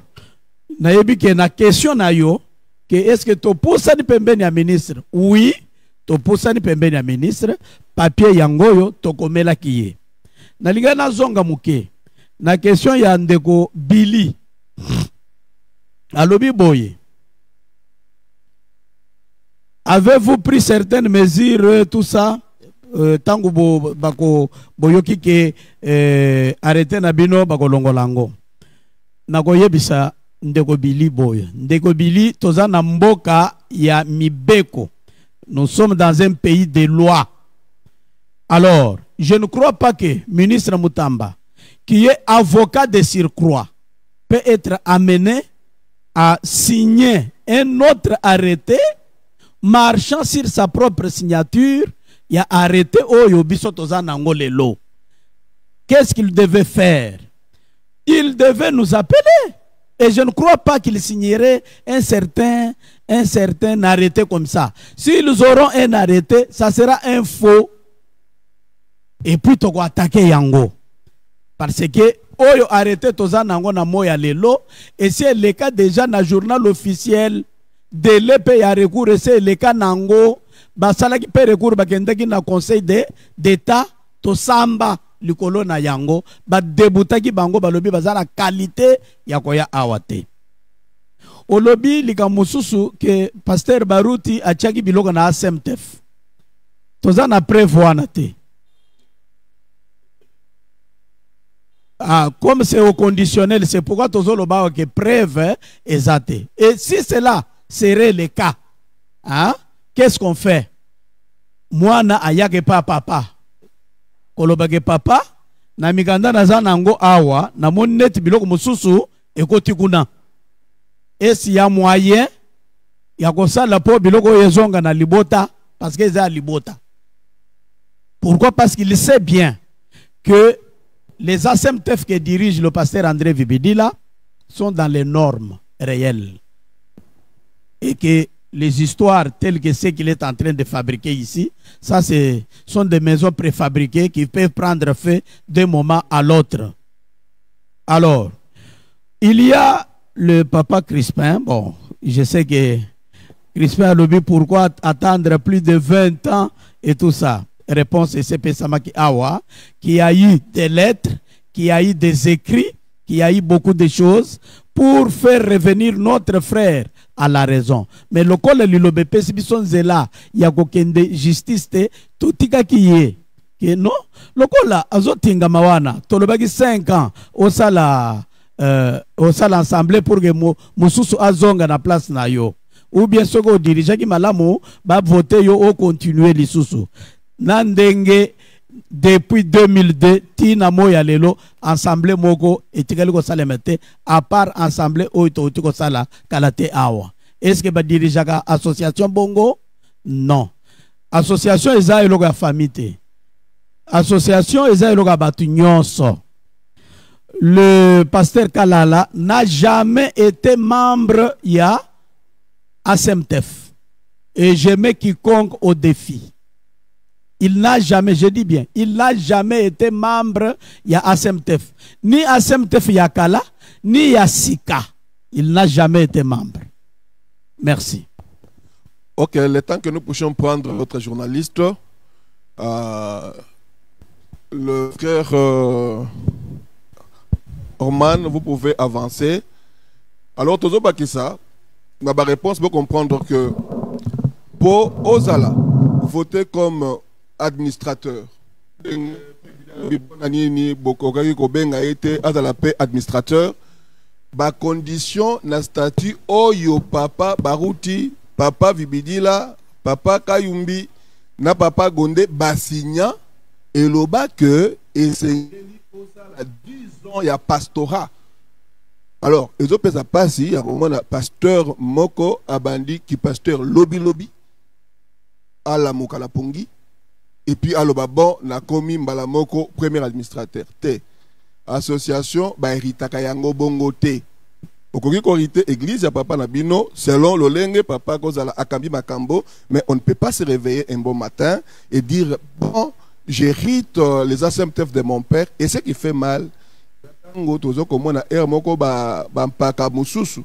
nayebi ke na question na yo que est-ce que to poussa ni pembeni ya ministre? Oui, to poussa ni pembeni ya ministre, papier yangoyo to komela kiye. Nalinga na zonga muke. Na question ya ndeko Billy. Alobi boye. Avez-vous pris certaines mesures tout ça tango bako boyoki ke arrêter na bino bako longolango. Nako yebisa ndeko Billy boy. Ndeko Billy toza na mboka ya mibeko. Nous sommes dans un pays de loi. Alors, je ne crois pas que ministre Mutamba, qui est avocat de surcroît, peut être amené à signer un autre arrêté marchant sur sa propre signature. Il a arrêté Oyo Bisotoza Nangolelo. Qu'est-ce qu'il devait faire? Il devait nous appeler. Et je ne crois pas qu'il signerait un certain arrêté comme ça. S'ils auront un arrêté, ça sera un faux. et puis toko attaquer yango parce que oyo arrêté toza nango na moya lelo et c'est le cas déjà na journal officiel de l'EP ya recours et c'est le cas nango basalaki pe recours bakendaki na conseil d'état to samba likolo na yango ba débutaki bango balobi bazana qualité ya koya awate olobi lika mususu ke pasteur Baruti atiaki biloko na ASMTF toza na preuve wana te. Ah, comme c'est au conditionnel, c'est pourquoi tozoloba que preuve exacte. Et si cela serait le cas, hein, qu'est-ce qu'on fait? Moi na ayake pa papa. Kolobake papa na mikanda na zanango awa na monet biloko mususu ekoti kuna. Et s'il y a moyen ya kosala po biloko yezonga na libota parce que c'est libota. Pourquoi? Parce qu'il sait bien que les ASMTF que dirige le pasteur André Vibidila sont dans les normes réelles. Et que les histoires telles que ce qu'il est en train de fabriquer ici, ça sont des maisons préfabriquées qui peuvent prendre feu d'un moment à l'autre. Alors, il y a le papa Crispin. Bon, je sais que Crispin a lobby pourquoi attendre plus de 20 ans et tout ça. Réponse SCP Samaki Awa, qui a eu des lettres, qui a eu des écrits, qui a eu beaucoup de choses pour faire revenir notre frère à la raison. Mais le col de l'ILOBP, si son zela, il y a aucune justice, tout qui est. Que non, le col là, azotinga mawana, tolobaki 5 ans, au sala ensemble pour que Moussoussou azonga na place na yo. Ou bien ce que dirigeant qui malamu, va voter yo ou continuer l'issoussou. Nandenge depuis 2002 tina moya lelo ensemble moko etikali ko salemete à part ensemble oito ko sala kalate awa. Est-ce que ba dirijaka association bongo? Non. Association eza eloko ya famille. Association eza eloko batu nyonso. Le pasteur Kalala n'a jamais été membre ya ASMTF et je mets quiconque au défi. Il n'a jamais, je dis bien, il n'a jamais été membre ya ASMTF. Ni ASMTF Yakala, ni Yassika. Il n'a jamais été membre. Merci. Ok, le temps que nous puissions prendre notre journaliste, le frère Orman, vous pouvez avancer. Alors, Tozo Bakissa, ma réponse peut comprendre que pour Ozala, voter comme administrateur. Administrateur. Ba condition na statut oyo papa Baruti, papa Vibidila, papa Kayumbi, na papa Gonde basigna et loba que et c'est 10 ans il y a pastorat. Alors, les autres ça passe il y a un moment pasteur Moko Abandi qui pasteur lobby à la Mokalapongi. Et puis, à l'obabon, na komi mbalamoko, premier administrateur. T. Association, ba eritaka yango bongo te. Okoki korite église ya papa nabino, selon l'olenge papa kozala akambi makambo, mais on ne peut pas se réveiller un bon matin et dire, bon, j'hérite les ASMTF de mon père, et ce qui fait mal, tango tozo komona er moko ba mpaka mususu,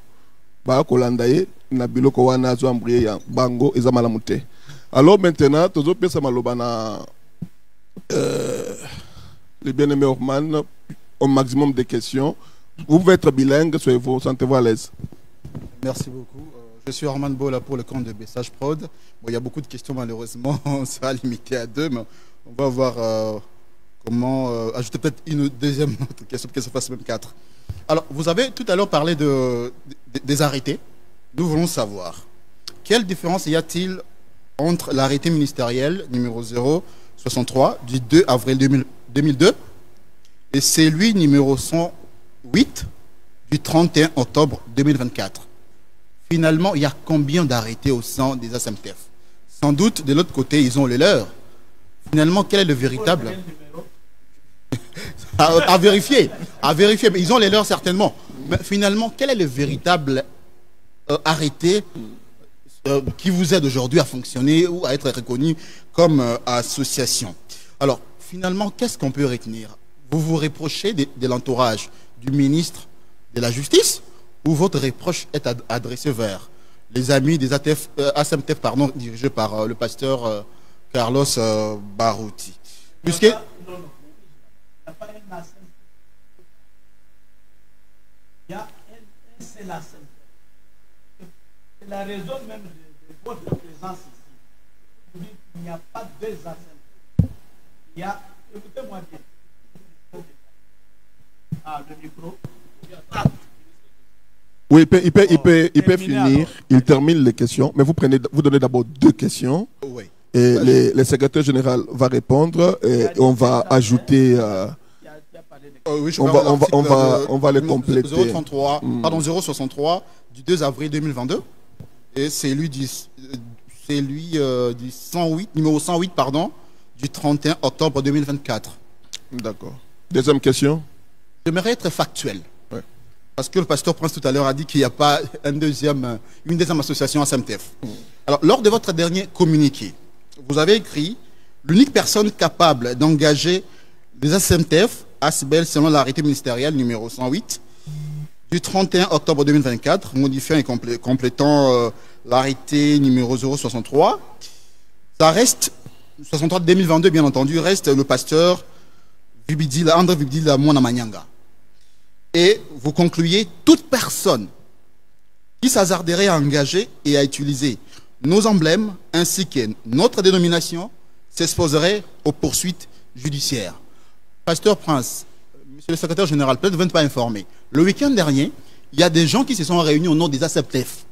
ba kolandaye, na biloko wana zo ambriye ya bango, eza malamu te. Alors maintenant, tous les gens les bien-aimés Orman, au maximum de questions. Vous pouvez être bilingue, soyez-vous, sentez-vous à l'aise. Merci beaucoup. Je suis Orman Bola pour le compte de Bessage Prod. Bon, il y a beaucoup de questions, malheureusement, on sera limité à 2, mais on va voir comment ajouter peut-être une deuxième question, que ça fasse même 4. Alors, vous avez tout à l'heure parlé des arrêtés. Nous voulons savoir, quelle différence y a-t-il entre l'arrêté ministériel numéro 063 du 2 avril 2002 et celui numéro 108 du 31 octobre 2024. Finalement, il y a combien d'arrêtés au sein des ASMTF? Sans doute, de l'autre côté, ils ont les leurs. Finalement, quel est le véritable? à vérifier, mais ils ont les leurs certainement. Mais finalement, quel est le véritable arrêté qui vous aide aujourd'hui à fonctionner ou à être reconnu comme association? Alors, finalement, qu'est-ce qu'on peut retenir? Vous vous reprochez de l'entourage du ministre de la Justice, ou votre reproche est adressé vers les amis des ASMTF, pardon, dirigés par le pasteur Carlos Barouti? Puisque... Non, non. Il n'y a pas un ASMTF. Il y a un seul ASMTF. C'est la raison même de votre présence ici. Vous dites qu'il n'y a pas deux ASMTF. Il y a... Écoutez-moi bien. Ah, le micro. Oui, il peut finir. Il termine les questions. Mais vous donnez d'abord deux questions. Oui. Et le secrétaire général va répondre. Et on va ajouter... oui, on va les compléter. 033, pardon, 063 du 2 avril 2022. Et c'est lui du 108, numéro 108, pardon, du 31 octobre 2024. D'accord. Deuxième question. J'aimerais être factuel. Ouais. Parce que le pasteur Prince tout à l'heure a dit qu'il n'y a pas une deuxième association ASMTF. Alors, lors de votre dernier communiqué, vous avez écrit l'unique personne capable d'engager les ASMTF, ASBEL, selon l'arrêté ministériel numéro 108 du 31 octobre 2024, modifiant et complétant l'arrêté numéro 063. Ça reste, 63 2022 bien entendu, reste le pasteur André Vibidila Mwanamanyanga. Et vous concluez, toute personne qui s'hasarderait à engager et à utiliser nos emblèmes ainsi que notre dénomination s'exposerait aux poursuites judiciaires. Pasteur Prince, monsieur le secrétaire général, peut-être vous n'êtes pas informé. Le week-end dernier, il y a des gens qui se sont réunis au nom des ASMTF,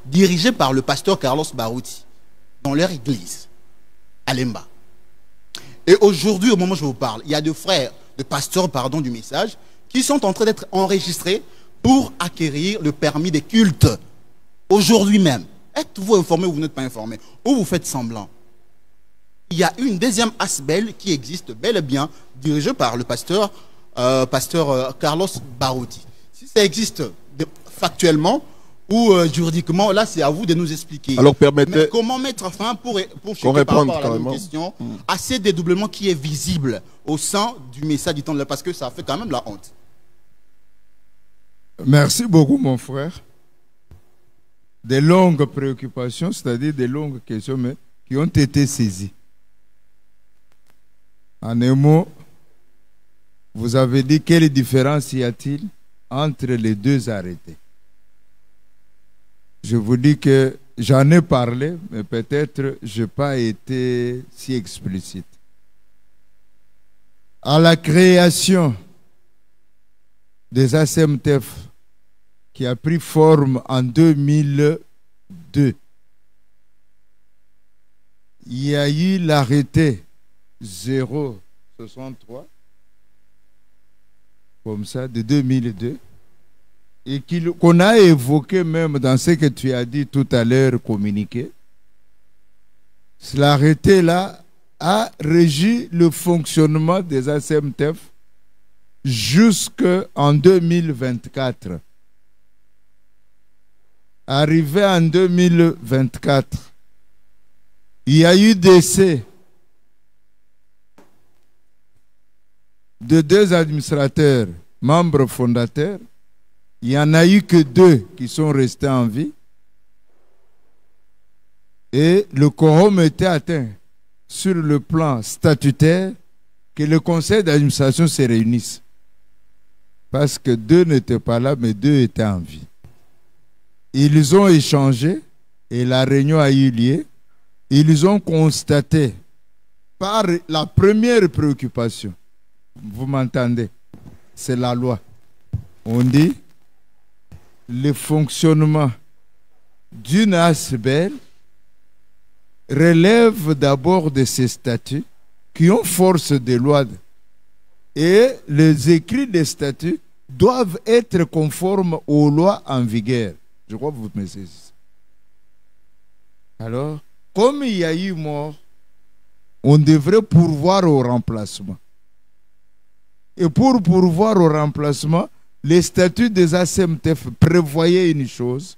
dirigés par le pasteur Carlos Barouti, dans leur église, à Lemba. Et aujourd'hui, au moment où je vous parle, il y a deux frères, de pasteurs, pardon, du message, qui sont en train d'être enregistrés pour acquérir le permis de culte. Aujourd'hui même. Êtes-vous informé ou vous n'êtes pas informé? Ou vous faites semblant? Il y a une deuxième ASBEL qui existe bel et bien, dirigée par le pasteur Carlos Barouti. Si ça existe factuellement ou juridiquement, là c'est à vous de nous expliquer. Alors permettez... Mais comment mettre fin pour checker par rapport à la même question à ces dédoublements qui est visible au sein du message du temps de la... Parce que ça fait quand même la honte. Merci beaucoup mon frère. Des longues préoccupations, c'est-à-dire des longues questions, mais qui ont été saisies. En un mot, vous avez dit quelle différence y a-t-il entre les deux arrêtés? Je vous dis que j'en ai parlé, mais peut-être je n'ai pas été si explicite. À la création des ASMTF qui a pris forme en 2002, il y a eu l'arrêté 063, comme ça, de 2002, et qu'on a évoqué même dans ce que tu as dit tout à l'heure, communiqué. L'arrêté-là a régi le fonctionnement des ASMTF jusqu'en 2024. Arrivé en 2024, il y a eu décès de deux administrateurs, membres fondateurs. Il n'y en a eu que deux qui sont restés en vie. Et le quorum était atteint sur le plan statutaire que le conseil d'administration se réunisse. Parce que deux n'étaient pas là, mais deux étaient en vie. Ils ont échangé et la réunion a eu lieu. Ils ont constaté par la première préoccupation, vous m'entendez, c'est la loi. On dit le fonctionnement d'une ASBEL relève d'abord de ces statuts qui ont force de loi. Et les écrits des statuts doivent être conformes aux lois en vigueur. Je crois que vous me saisissez. Alors, comme il y a eu mort, on devrait pourvoir au remplacement. Et pour pourvoir au remplacement, les statuts des ASMTF prévoyaient une chose.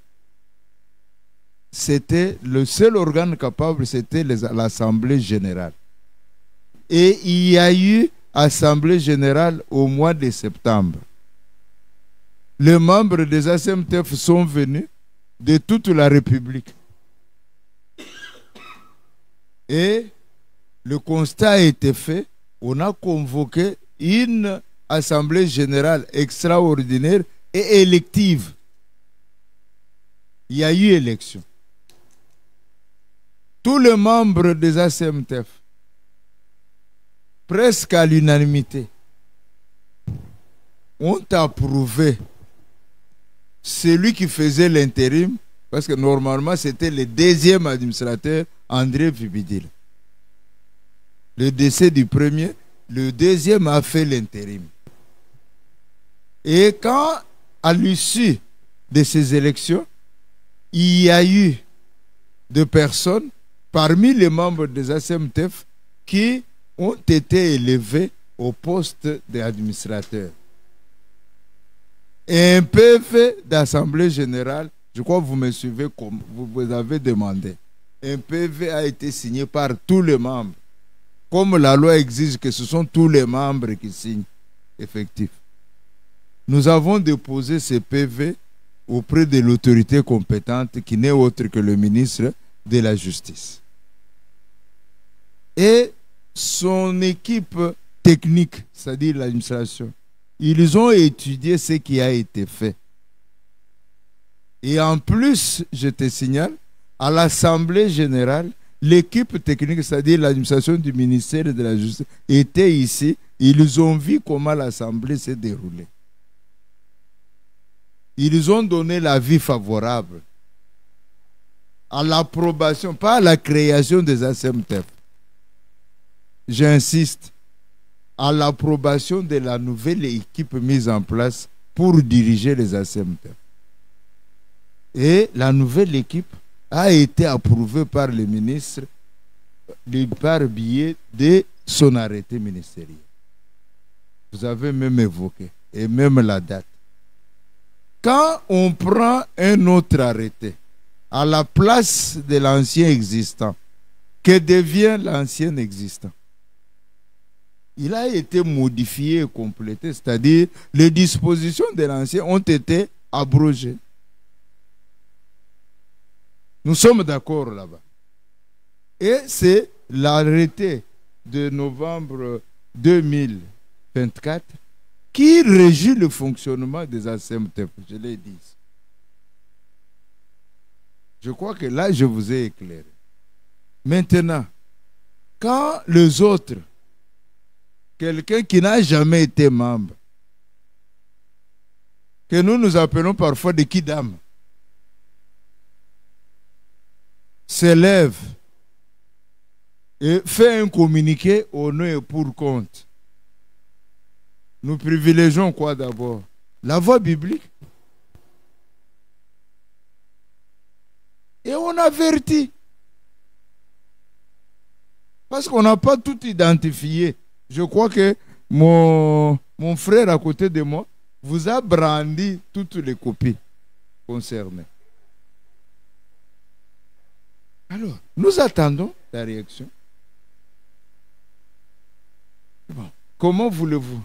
C'était le seul organe capable, c'était l'Assemblée générale. Et il y a eu Assemblée générale au mois de septembre. Les membres des ASEMTEF sont venus de toute la République. Et le constat a été fait. On a convoqué une Assemblée générale extraordinaire et élective. Il y a eu élection. Tous les membres des ASEMTEF, presque à l'unanimité, ont approuvé celui qui faisait l'intérim, parce que normalement c'était le deuxième administrateur, André Vibidil. Le décès du premier, le deuxième a fait l'intérim. Et quand, à l'issue de ces élections, il y a eu des personnes parmi les membres des ASEMTEF qui ont été élevés au poste d'administrateur. Et un PV d'Assemblée générale, je crois que vous me suivez comme vous avez demandé, un PV a été signé par tous les membres. Comme la loi exige que ce sont tous les membres qui signent, effectif. Nous avons déposé ce PV auprès de l'autorité compétente qui n'est autre que le ministre de la Justice. Et son équipe technique, c'est-à-dire l'administration, ils ont étudié ce qui a été fait. Et en plus, je te signale, à l'Assemblée générale, l'équipe technique, c'est-à-dire l'administration du ministère de la Justice, était ici. Ils ont vu comment l'Assemblée s'est déroulée. Ils ont donné l'avis favorable à l'approbation, pas à la création des ASEMTEF. J'insiste, à l'approbation de la nouvelle équipe mise en place pour diriger les ASEMTEF. Et la nouvelle équipe a été approuvée par le ministre par biais de son arrêté ministériel. Vous avez même évoqué, et même la date. Quand on prend un autre arrêté à la place de l'ancien existant, que devient l'ancien existant? Il a été modifié et complété, c'est-à-dire les dispositions de l'ancien ont été abrogées. Nous sommes d'accord là-bas. Et c'est l'arrêté de novembre 2024 qui régit le fonctionnement des ASEMTEF, je l'ai dit. Je crois que là, je vous ai éclairé. Maintenant, quand les autres, quelqu'un qui n'a jamais été membre, que nous appelons parfois des kidam, s'élève et fait un communiqué au nom et pour compte, nous privilégions quoi d'abord? La voie biblique. Et on avertit. Parce qu'on n'a pas tout identifié. Je crois que mon frère à côté de moi vous a brandi toutes les copies concernées. Alors, nous attendons la réaction. Bon, comment voulez-vous?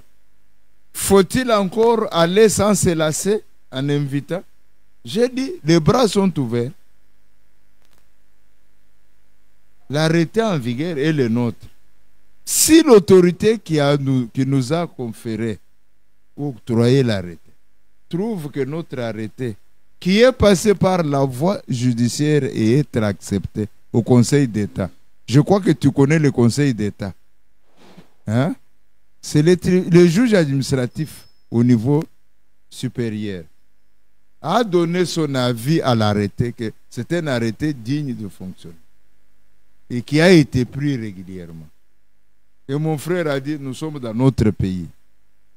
Faut-il encore aller sans se lasser en invitant? J'ai dit, les bras sont ouverts. L'arrêté en vigueur est le nôtre. Si l'autorité qui nous a conféré ou octroyé l'arrêté trouve que notre arrêté, qui est passé par la voie judiciaire et être accepté au Conseil d'État, je crois que tu connais le Conseil d'État. Hein? C'est le juge administratif au niveau supérieur a donné son avis à l'arrêté que c'est un arrêté digne de fonctionner et qui a été pris régulièrement. Et mon frère a dit, nous sommes dans notre pays.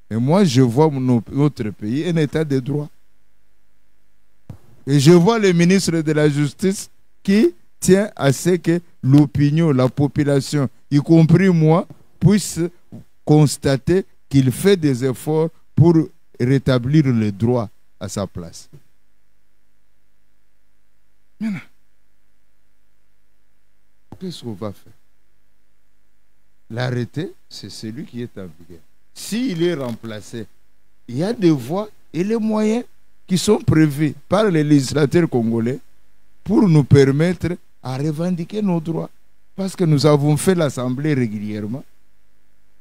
Et moi, je vois notre pays un état de droit. Et je vois le ministre de la Justice qui tient à ce que l'opinion, la population, y compris moi, puisse constater qu'il fait des efforts pour rétablir le droit à sa place. Maintenant, qu'est-ce qu'on va faire? l'arrêté, c'est celui qui est en vigueur. S'il est remplacé, il y a des voies et les moyens qui sont prévus par les législateurs congolais pour nous permettre à revendiquer nos droits. Parce que nous avons fait l'Assemblée régulièrement.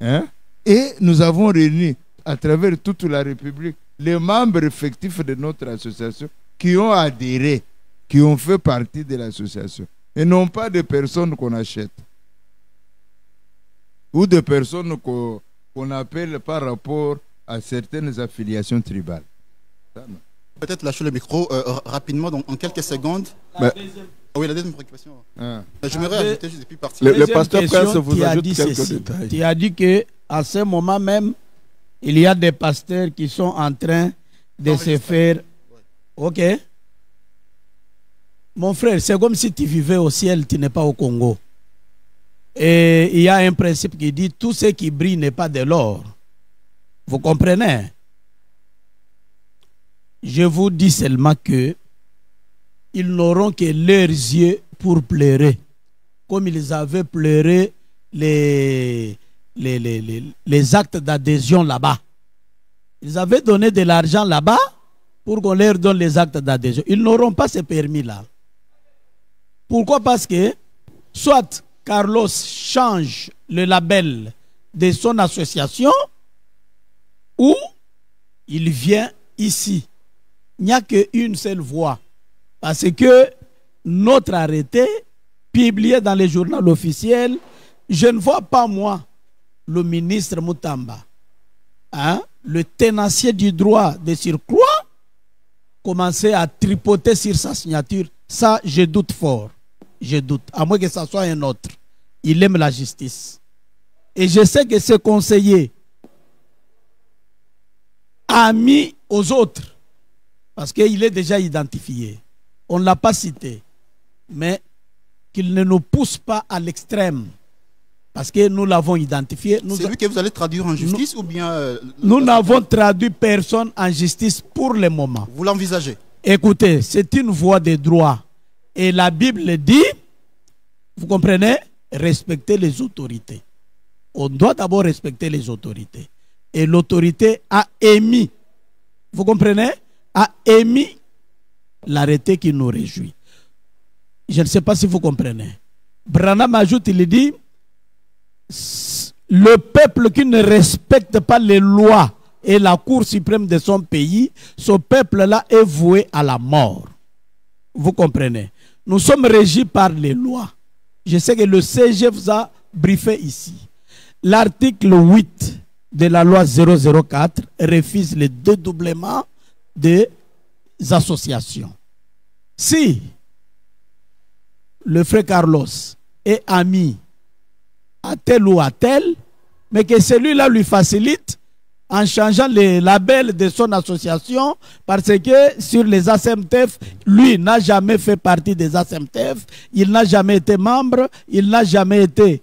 Hein? Et nous avons réuni à travers toute la République les membres effectifs de notre association qui ont adhéré, qui ont fait partie de l'association. Et non pas des personnes qu'on achète. Ou des personnes qu'on appelle par rapport à certaines affiliations tribales. Peut-être lâcher le micro rapidement, donc en quelques secondes. Oui, la deuxième préoccupation. J'aimerais ajouter juste depuis partir. Le pasteur Prince vous ajoute quelques détails. Tu as dit qu'à ce moment même, il y a des pasteurs qui sont en train de se faire... Ok. Mon frère, c'est comme si tu vivais au ciel, tu n'es pas au Congo. Et il y a un principe qui dit tout ce qui brille n'est pas de l'or. Vous comprenez? Je vous dis seulement que ils n'auront que leurs yeux pour pleurer, comme ils avaient pleuré les actes d'adhésion là-bas. Ils avaient donné de l'argent là-bas pour qu'on leur donne les actes d'adhésion. Ils n'auront pas ce permis-là. Pourquoi? Parce que soit Carlos change le label de son association ou il vient ici. Il n'y a qu'une seule voie. Parce que notre arrêté, publié dans les journaux officiels, je ne vois pas moi, le ministre Moutamba, hein, le tenancier du droit de surcroît, commencer à tripoter sur sa signature. Ça, je doute fort. Je doute. À moins que ce soit un autre. Il aime la justice. Et je sais que ce conseiller a mis aux autres, parce qu'il est déjà identifié. On ne l'a pas cité. Mais qu'il ne nous pousse pas à l'extrême. Parce que nous l'avons identifié. C'est lui que vous allez traduire en justice ou bien... Nous n'avons traduit personne en justice pour le moment. Vous l'envisagez? Écoutez, c'est une voie de droit. Et la Bible dit, vous comprenez, respecter les autorités. On doit d'abord respecter les autorités. Et l'autorité a émis, vous comprenez, a émis l'arrêté qui nous réjouit. Je ne sais pas si vous comprenez. Branham ajoute, il dit, le peuple qui ne respecte pas les lois et la Cour suprême de son pays, ce peuple-là est voué à la mort. Vous comprenez? Nous sommes régis par les lois. Je sais que le CG vous a briefé ici. L'article 8 de la loi 004 refuse le dédoublement des associations. Si le frère Carlos est ami à tel ou à tel, mais que celui-là lui facilite en changeant les labels de son association, parce que sur les ASMTF, lui n'a jamais fait partie des ASMTF, il n'a jamais été membre, il n'a jamais été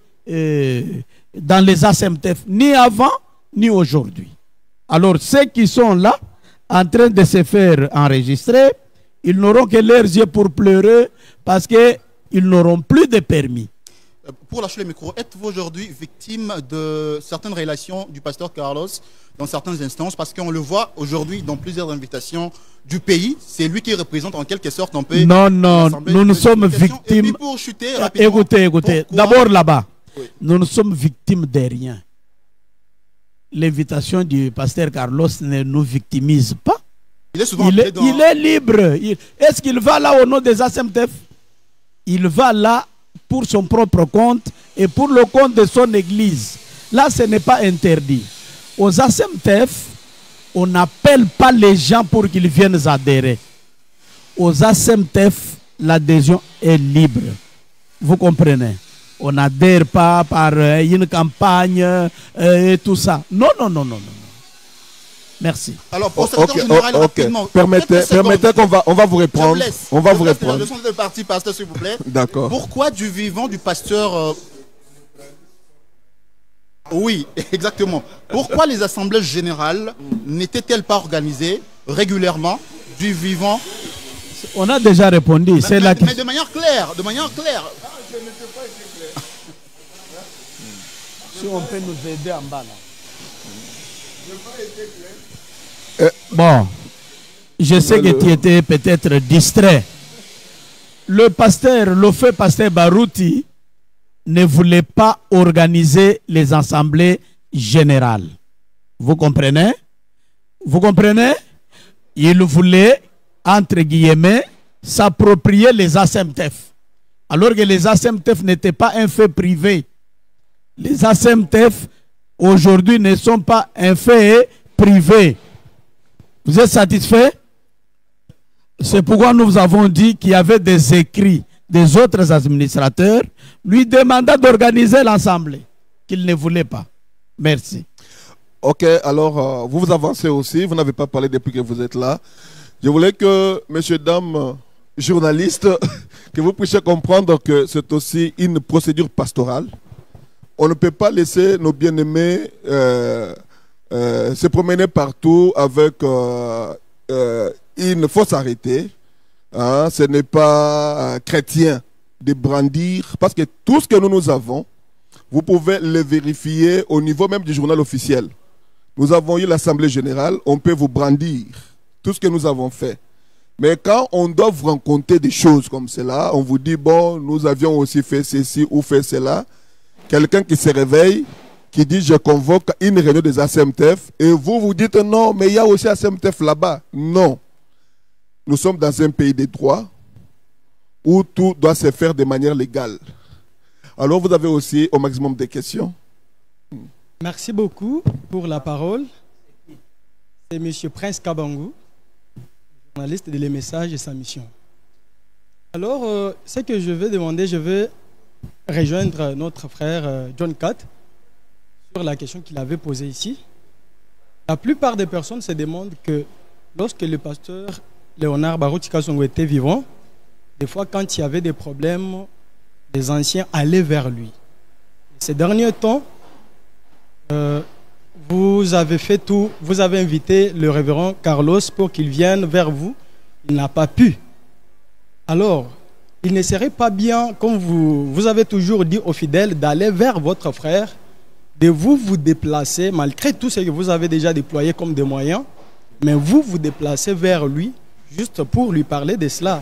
dans les ASMTF, ni avant, ni aujourd'hui. Alors ceux qui sont là, en train de se faire enregistrer, ils n'auront que leurs yeux pour pleurer, parce qu'ils n'auront plus de permis. Pour lâcher le micro, êtes-vous aujourd'hui victime de certaines relations du pasteur Carlos dans certaines instances? Parce qu'on le voit aujourd'hui dans plusieurs invitations du pays. C'est lui qui représente en quelque sorte un peu... Non, non, nous sommes victimes... Et puis pour chuter rapidement... Écoutez. D'abord là-bas, oui. Nous sommes victimes de rien. L'invitation du pasteur Carlos ne nous victimise pas. Il est souvent il est libre. Est-ce qu'il va là au nom des ASMTF? Il va là pour son propre compte et pour le compte de son église. Là, ce n'est pas interdit. Aux ASMTF, on n'appelle pas les gens pour qu'ils viennent adhérer. Aux ASMTF, l'adhésion est libre. Vous comprenez? On n'adhère pas par une campagne et tout ça. Non, non, non, non, non. Merci. Alors, pour secrétaire général, rapidement, permettez qu'on va vous répondre. On va vous répondre. La leçon de partie, pasteur, s'il vous plaît. D'accord. Pourquoi du vivant du pasteur... Oui, exactement. Pourquoi les assemblées générales n'étaient-elles pas organisées régulièrement du vivant? On a déjà répondu. Mais de manière claire, de manière claire. on peut nous aider en bas là. Bon, je sais que tu étais peut-être distrait. Le fait pasteur Barouti ne voulait pas organiser les assemblées générales. Vous comprenez? Vous comprenez? Il voulait, entre guillemets, s'approprier les ASEMTEF. Alors que les ASEMTEF n'étaient pas un fait privé. Les ASEMTEF, aujourd'hui, ne sont pas un fait privé. Vous êtes satisfait? C'est pourquoi nous avons dit qu'il y avait des écrits des autres administrateurs lui demandant d'organiser l'assemblée, qu'il ne voulait pas. Merci. Ok, alors vous avancez aussi, vous n'avez pas parlé depuis que vous êtes là. Je voulais que, messieurs, dames, journalistes, que vous puissiez comprendre que c'est aussi une procédure pastorale. On ne peut pas laisser nos bien-aimés se promener partout avec... il faut s'arrêter. Hein, ce n'est pas chrétien de brandir, parce que tout ce que nous avons, vous pouvez le vérifier au niveau même du journal officiel. Nous avons eu l'Assemblée générale, on peut vous brandir tout ce que nous avons fait. Mais quand on doit vous rencontrer des choses comme cela, on vous dit, bon, nous avions aussi fait ceci ou fait cela. Quelqu'un qui se réveille, qui dit, je convoque une réunion des ASEMTEF, et vous vous dites, non, mais il y a aussi ASEMTEF là-bas. Non. Nous sommes dans un pays de droit où tout doit se faire de manière légale. Alors vous avez aussi au maximum des questions. Merci beaucoup pour la parole. C'est M. Prince Kabangou, journaliste de Les Messages et sa mission. Alors, ce que je vais demander, je vais rejoindre notre frère John Cat sur la question qu'il avait posée ici. La plupart des personnes se demandent que lorsque le pasteur Léonard Barouti Kasongo était vivant, des fois quand il y avait des problèmes, les anciens allaient vers lui. Ces derniers temps, vous avez fait tout, vous avez invité le révérend Carlos pour qu'il vienne vers vous. Il n'a pas pu. Alors, il ne serait pas bien, comme vous avez toujours dit aux fidèles, d'aller vers votre frère, de vous déplacer, malgré tout ce que vous avez déjà déployé comme des moyens, mais vous déplacez vers lui, juste pour lui parler de cela.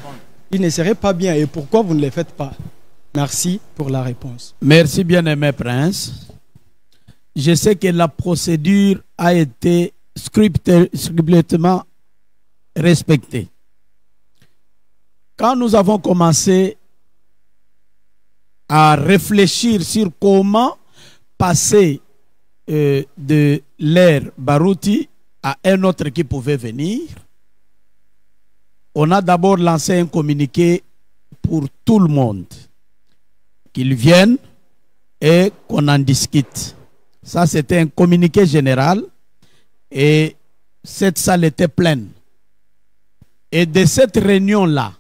Il ne serait pas bien. Et pourquoi vous ne le faites pas? Merci pour la réponse. Merci, bien-aimé Prince. Je sais que la procédure a été strictement respectée. Quand nous avons commencé à réfléchir sur comment passer de l'ère Barouti à un autre qui pouvait venir, on a d'abord lancé un communiqué pour tout le monde, qu'ils viennent et qu'on en discute. Ça, c'était un communiqué général et cette salle était pleine. Et de cette réunion-là,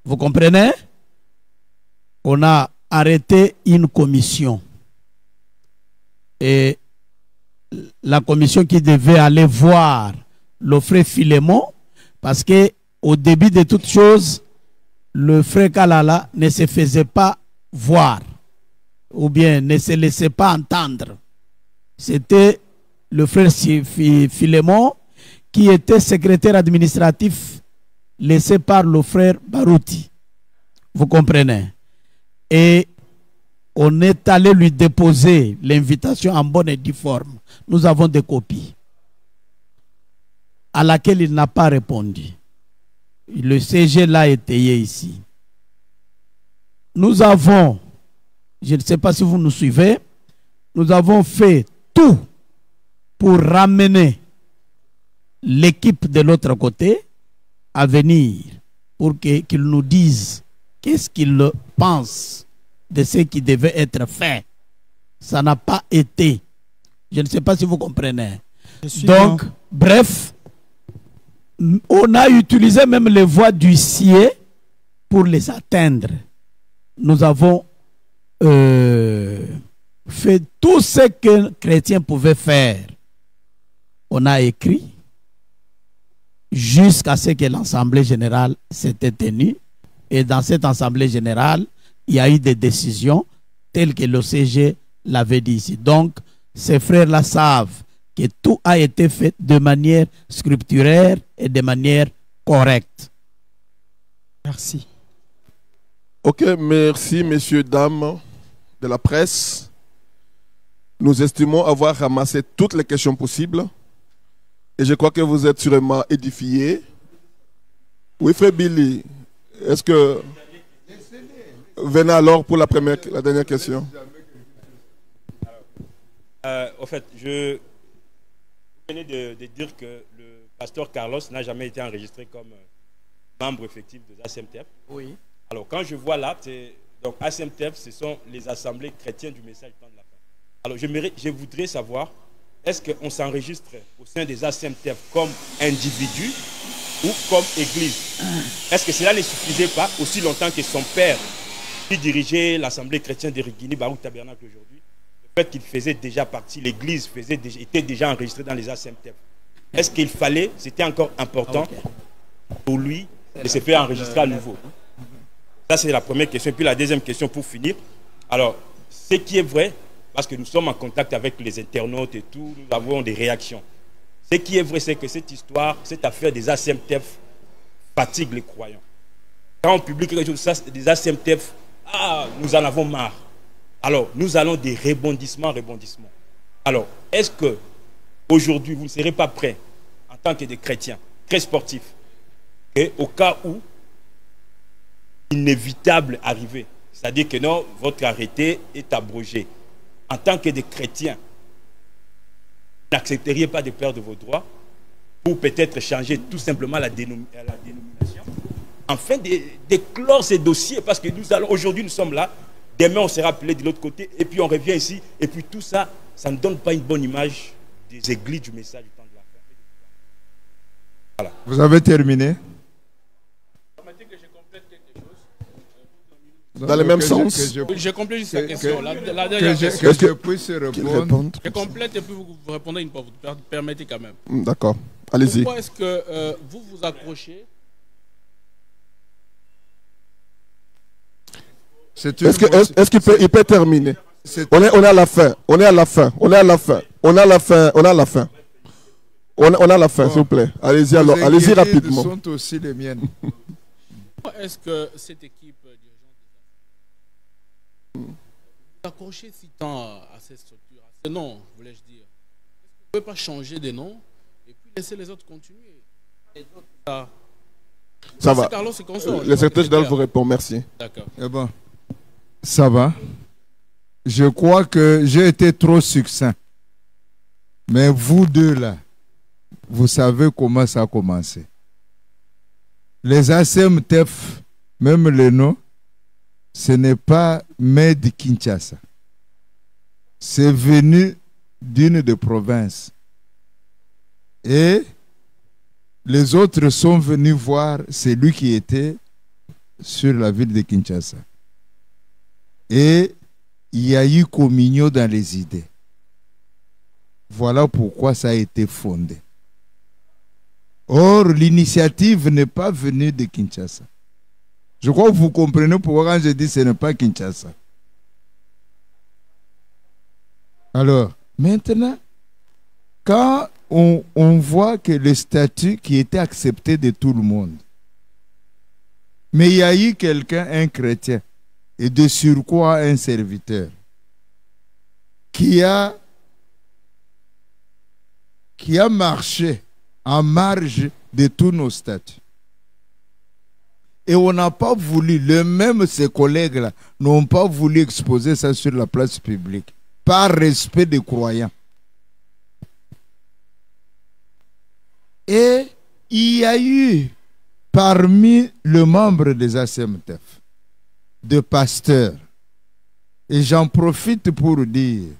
vous comprenez, on a arrêté une commission. Et la commission qui devait aller voir le frère Philémon, parce que au début de toutes choses, le frère Kalala ne se faisait pas voir, ou bien ne se laissait pas entendre. C'était le frère Philémon qui était secrétaire administratif laissé par le frère Barouti. Vous comprenez? Et on est allé lui déposer l'invitation en bonne et due forme. Nous avons des copies à laquelle il n'a pas répondu. Le CG l'a étayé ici. Nous avons, je ne sais pas si vous nous suivez, nous avons fait tout pour ramener l'équipe de l'autre côté à venir pour qu'ils nous disent qu'est-ce qu'ils pensent de ce qui devait être fait. Ça n'a pas été. Je ne sais pas si vous comprenez. Donc, bref, on a utilisé même les voies d'huissier pour les atteindre. Nous avons fait tout ce que chrétien pouvait faire. On a écrit jusqu'à ce que l'Assemblée générale s'était tenue. Et dans cette Assemblée générale, il y a eu des décisions telles que le CG l'avait dit ici. Donc, ces frères-là savent que tout a été fait de manière scripturaire et de manière correcte. Merci. Ok, merci messieurs, dames de la presse. Nous estimons avoir ramassé toutes les questions possibles et je crois que vous êtes sûrement édifiés. Oui, frère Billy, est-ce que... Venez alors pour la dernière question. Au fait, vous venez de dire que le pasteur Carlos n'a jamais été enregistré comme membre effectif de l'ACMTF. Oui. Alors, quand je vois là, donc ACMTF, ce sont les assemblées chrétiennes du message du temps de la fin. Alors, je voudrais savoir, est-ce qu'on s'enregistre au sein des ACMTF comme individu ou comme église? Est-ce que cela ne suffisait pas aussi longtemps que son père, qui dirigeait l'assemblée chrétienne de Rigini, Barouk Tabernacle aujourd'hui, le fait qu'il faisait déjà partie, l'église était déjà enregistrée dans les ACMTF? Est-ce qu'il fallait, c'était encore important pour lui de se faire enregistrer à nouveau? Ça, c'est la première question. Et puis la deuxième question pour finir. Alors, ce qui est vrai, parce que nous sommes en contact avec les internautes et tout, nous avons des réactions. Ce qui est vrai, c'est que cette histoire, cette affaire des ACMTF fatigue les croyants. Quand on publie quelque chose des ACMTF, nous en avons marre. Alors, nous allons des rebondissements. Alors, est-ce que aujourd'hui, vous ne serez pas prêts, en tant que des chrétiens, très sportifs, et au cas où inévitable arrivé, c'est-à-dire que non, votre arrêté est abrogé. En tant que des chrétiens, vous n'accepteriez pas de perdre vos droits pour peut-être changer tout simplement la dénomination, afin de clore ces dossiers, parce que aujourd'hui nous sommes là, demain on sera appelé de l'autre côté, et puis on revient ici, et puis tout ça, ça ne donne pas une bonne image des églises du message du temps de la fin. Voilà. Vous avez terminé? Dans le même sens. Je complète juste la question. La dernière question. Que je puisse répondre. Je complète et puis vous répondez une fois. Vous permettez quand même. D'accord. Allez-y. Pourquoi est-ce que vous vous accrochez? Est-ce qu'il peut terminer? On est à la fin. On est à la fin, s'il vous plaît. Allez-y alors. Allez-y rapidement. Sont aussi les miennes. Pourquoi est-ce que cette équipe accrocher si tant à cette structure, à ce nom, voulais-je dire? Est-ce que vous ne pouvez pas changer de nom et puis laisser les autres continuer? Ça va. Carlos, le secrétaire général vous répond, merci. D'accord. Eh bon, ça va. Je crois que j'ai été trop succinct. Mais vous deux là, vous savez comment ça a commencé. Les ACMTF, même le nom, ce n'est pas Made Kinshasa. C'est venu d'une des provinces. Et les autres sont venus voir celui qui était sur la ville de Kinshasa. Et il y a eu communion dans les idées. Voilà pourquoi ça a été fondé. Or, l'initiative n'est pas venue de Kinshasa. Je crois que vous comprenez pourquoi quand je dis que ce n'est pas Kinshasa. Alors, maintenant, quand on voit que le statut qui était accepté de tout le monde, mais il y a eu quelqu'un, un chrétien, et de surcroît un serviteur, qui a marché en marge de tous nos statuts. Et on n'a pas voulu, ces collègues-là n'ont pas voulu exposer ça sur la place publique, par respect des croyants. Et il y a eu, parmi les membres des ACMTF, des pasteurs, et j'en profite pour dire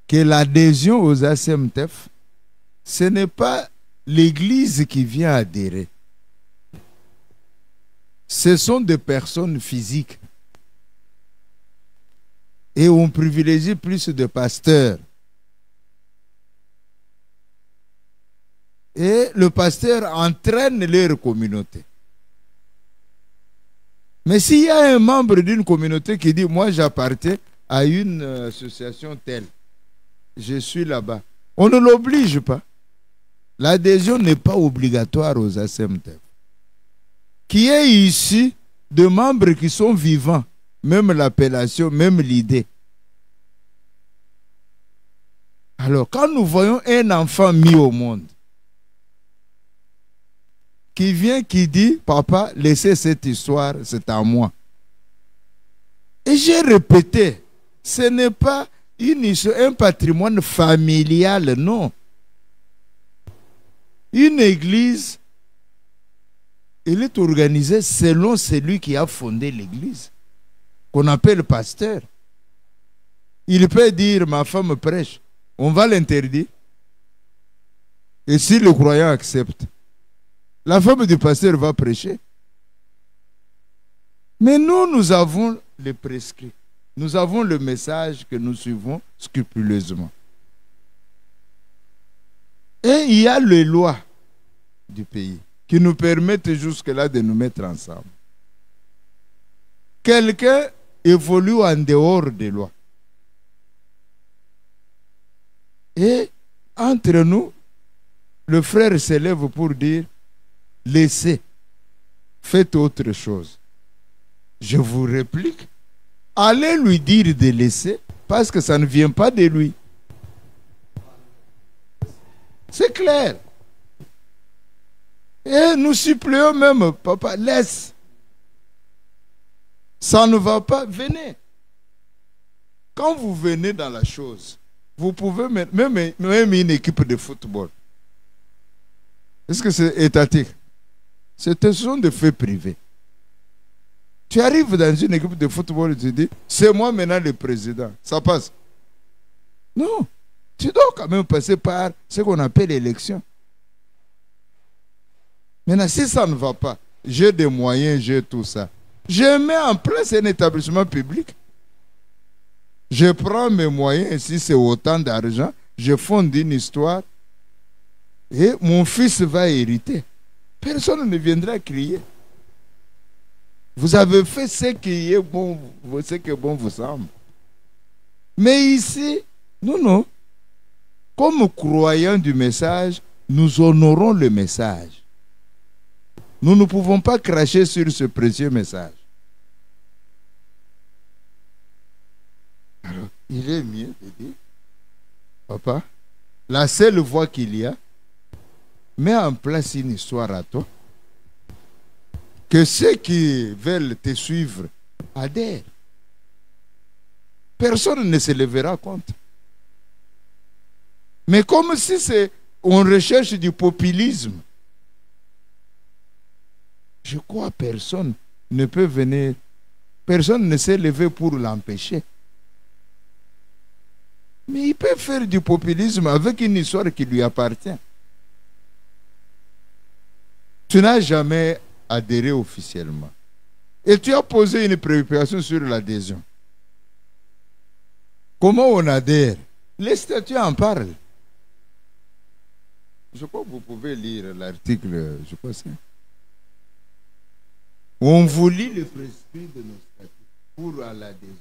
que l'adhésion aux ACMTF, ce n'est pas l'Église qui vient adhérer. Ce sont des personnes physiques. Et on privilégie plus de pasteurs. Et le pasteur entraîne leur communauté. Mais s'il y a un membre d'une communauté qui dit « moi j'appartiens à une association telle. Je suis là-bas. On ne l'oblige pas. L'adhésion n'est pas obligatoire aux ASMTF. Qui est ici de membres qui sont vivants, même l'appellation, même l'idée. Alors, quand nous voyons un enfant mis au monde, qui vient, qui dit, papa, laissez cette histoire, c'est à moi. Et j'ai répété, ce n'est pas un patrimoine familial, non. Une église, elle est organisée selon celui qui a fondé l'église, qu'on appelle pasteur. Il peut dire, ma femme prêche, on va l'interdire. Et si le croyant accepte, la femme du pasteur va prêcher. Mais nous avons les prescrits. Nous avons le message que nous suivons scrupuleusement. Et il y a les lois du pays qui nous permettent jusque-là de nous mettre ensemble. Quelqu'un évolue en dehors des lois. Et entre nous, le frère s'élève pour dire, laissez, faites autre chose. Je vous réplique, allez lui dire de laisser, parce que ça ne vient pas de lui. C'est clair. Et nous supplions même, papa, laisse. Ça ne va pas, venez. Quand vous venez dans la chose, vous pouvez même une équipe de football. Est-ce que c'est étatique? Ce sont des faits privés. Tu arrives dans une équipe de football et tu dis, c'est moi maintenant le président. Ça passe. Non. Tu dois quand même passer par ce qu'on appelle l'élection. Maintenant, si ça ne va pas, j'ai des moyens, j'ai tout ça. Je mets en place un établissement public. Je prends mes moyens, si c'est autant d'argent, je fonde une histoire et mon fils va hériter. Personne ne viendra crier. Vous avez fait ce qui est bon, ce qui est bon vous semble. Mais ici, non. Comme croyants du message, nous honorons le message. Nous ne pouvons pas cracher sur ce précieux message. Alors, il est mieux de dire, papa, la seule voie qu'il y a, mets en place une histoire à toi. Que ceux qui veulent te suivre adhèrent. Personne ne se lèvera contre. Mais comme si on recherche du populisme, je crois que personne ne peut venir, personne ne s'est levé pour l'empêcher. Mais il peut faire du populisme avec une histoire qui lui appartient. Tu n'as jamais adhéré officiellement. Et tu as posé une préoccupation sur l'adhésion. Comment on adhère? Les statuts en parlent. Je crois que vous pouvez lire l'article, je crois ça. On vous lit le prescrit de nos statuts pour l'adhésion.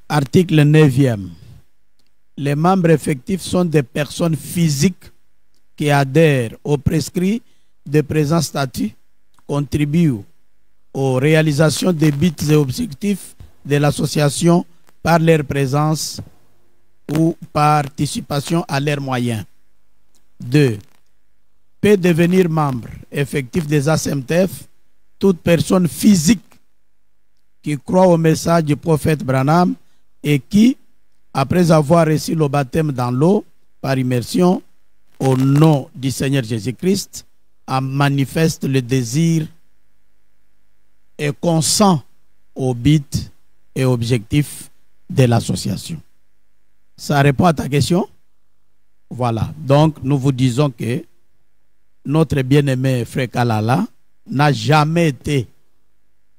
Article 9e. Les membres effectifs sont des personnes physiques qui adhèrent aux prescrits de présents statuts, contribuent aux réalisations des buts et objectifs de l'association par leur présence ou participation à leurs moyens. 2. Peut devenir membre effectif des ASMTF toute personne physique qui croit au message du prophète Branham et qui, après avoir reçu le baptême dans l'eau par immersion au nom du Seigneur Jésus-Christ, en manifeste le désir et consent au but et objectif de l'association. Ça répond à ta question? Voilà. Donc, nous vous disons que notre bien-aimé frère Kalala n'a jamais été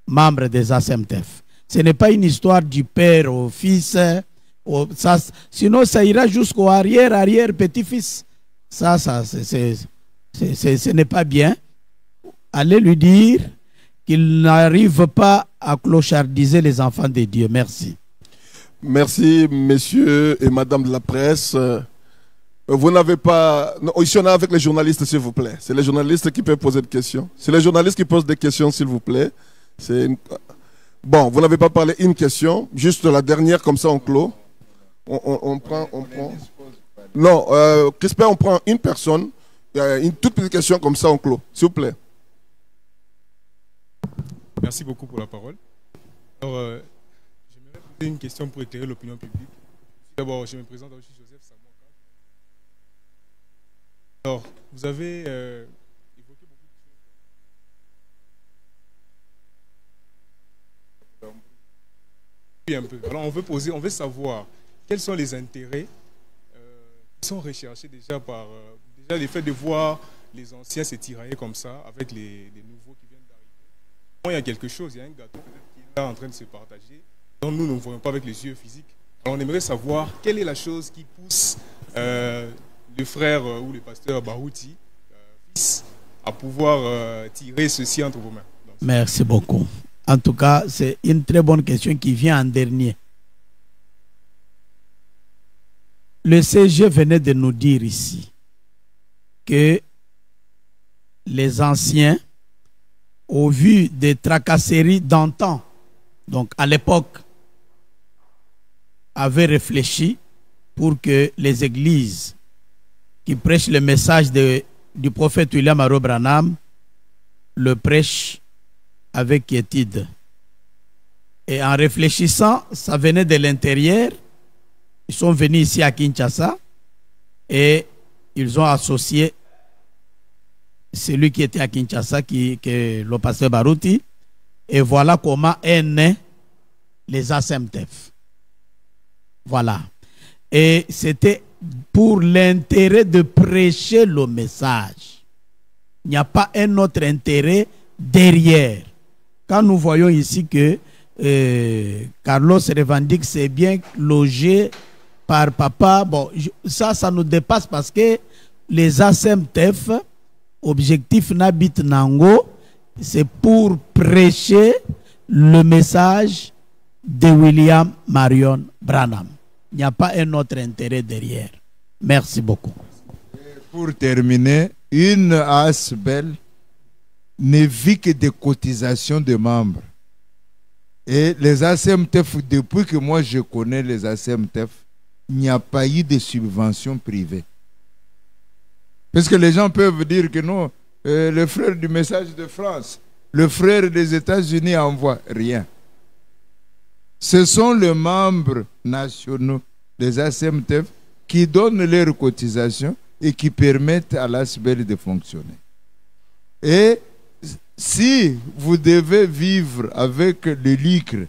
membre des ASMTF. Ce n'est pas une histoire du père au fils. Sinon, ça ira jusqu'au arrière-petit-fils. Ce n'est pas bien. Allez lui dire qu'ils n'arrivent pas à clochardiser les enfants de Dieu. Merci. Merci, messieurs et madame de la presse. Vous n'avez pas... Non, ici, on est avec les journalistes, s'il vous plaît. C'est les journalistes qui peuvent poser des questions. C'est les journalistes qui posent des questions, s'il vous plaît. Bon, vous n'avez pas parlé une question. Juste la dernière, comme ça, on clôt. On prend... Non, Crispin, on prend une personne. Une toute petite question, comme ça, on clôt. S'il vous plaît. Merci beaucoup pour la parole. Alors, j'aimerais poser une question pour éclairer l'opinion publique. D'abord, je me présente, je suis Joseph Samoa. Alors, vous avez évoqué beaucoup de choses. Oui, un peu. Alors, on veut savoir quels sont les intérêts qui sont recherchés déjà par déjà le fait de voir les anciens se tirailler comme ça avec les nouveaux qui viennent d'arriver. Bon, il y a quelque chose, il y a un gâteau peut-être qui est là en train de se partager, dont nous ne voyons pas avec les yeux physiques. Alors, on aimerait savoir quelle est la chose qui pousse le frère ou le pasteur Barouti, fils, à pouvoir tirer ceci entre vos mains. Donc, merci beaucoup. En tout cas, c'est une très bonne question qui vient en dernier. Le CG venait de nous dire ici que les anciens, au vu des tracasseries d'antan, donc à l'époque, avaient réfléchi pour que les églises qui prêchent le message du prophète William Aro Branham le prêchent avec quiétude. Et en réfléchissant, ça venait de l'intérieur. Ils sont venus ici à Kinshasa et ils ont associé celui qui était à Kinshasa, qui est le pasteur Barouti. Et voilà comment est né les ASEMTEF. Voilà. Et c'était pour l'intérêt de prêcher le message. Il n'y a pas un autre intérêt derrière. Quand nous voyons ici que Carlos revendique c'est bien logé par papa, bon, ça nous dépasse parce que les ASEMTEF, objectif Nabit Nango, c'est pour prêcher le message de William Marion Branham. Il n'y a pas un autre intérêt derrière. Merci beaucoup. Pour terminer, une ASBEL ne vit que des cotisations de membres. Et les ASEMTEF, depuis que moi je connais les ASEMTEF, il n'y a pas eu de subventions privées. Parce que les gens peuvent dire que non, le frère du message de France, le frère des États-Unis envoie rien. Ce sont les membres nationaux des ASEMTEF qui donnent leurs cotisations et qui permettent à l'ASBEL de fonctionner. Et si vous devez vivre avec le lucre,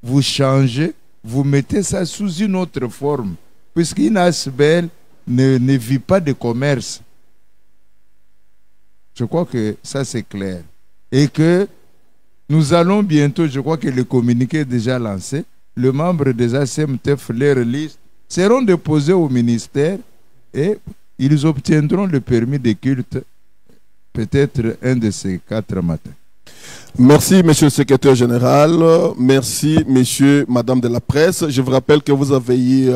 vous changez, vous mettez ça sous une autre forme. Puisqu'une ASBEL ne vit pas de commerce. Je crois que ça c'est clair. Et que nous allons bientôt, je crois que le communiqué est déjà lancé, les membres des ASEMTEF, leurs listes, seront déposés au ministère et ils obtiendront le permis de culte peut-être un de ces 4 matins. Merci, monsieur le secrétaire général. Merci, messieurs, madame de la presse. Je vous rappelle que vous avez eu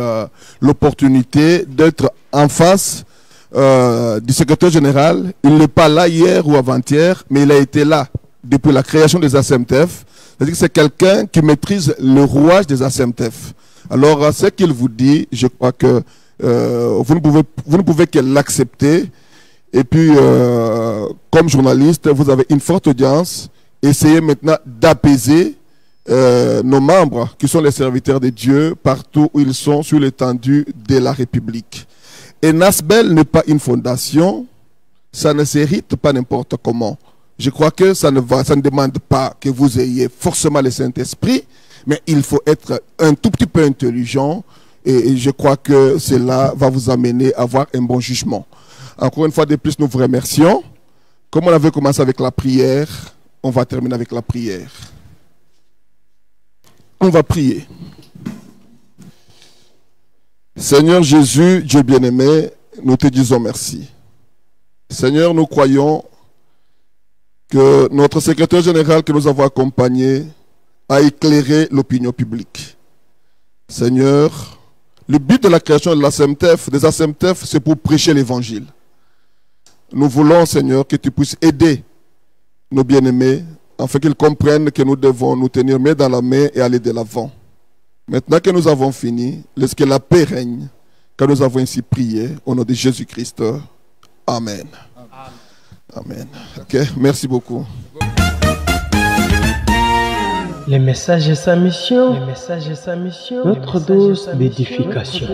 l'opportunité d'être en face du secrétaire général. Il n'est pas là hier ou avant-hier, mais il a été là depuis la création des ASEMTEF. C'est-à-dire que c'est quelqu'un qui maîtrise le rouage des ASEMTEF. Alors, ce qu'il vous dit, je crois que vous ne pouvez que l'accepter. Et puis, comme journaliste, vous avez une forte audience. Essayez maintenant d'apaiser nos membres, qui sont les serviteurs de Dieu, partout où ils sont sur l'étendue de la République. Et NASBEL n'est pas une fondation, ça ne s'hérite pas n'importe comment. Je crois que ça ne demande pas que vous ayez forcément le Saint-Esprit, mais il faut être un tout petit peu intelligent, et je crois que cela va vous amener à avoir un bon jugement. Encore une fois de plus, nous vous remercions. Comme on avait commencé avec la prière, on va terminer avec la prière. On va prier. Seigneur Jésus, Dieu bien-aimé, nous te disons merci. Seigneur, nous croyons que notre secrétaire général que nous avons accompagné a éclairé l'opinion publique. Seigneur, le but de la création de l'ASEMTEF, des ASEMTEF, c'est pour prêcher l'évangile. Nous voulons, Seigneur, que tu puisses aider nos bien-aimés afin qu'ils comprennent que nous devons nous tenir main dans la main et aller de l'avant. Maintenant que nous avons fini, laisse que la paix règne, car nous avons ainsi prié au nom de Jésus-Christ. Amen. Amen. Ok, merci beaucoup. Les messages et sa mission, notre dose d'édification.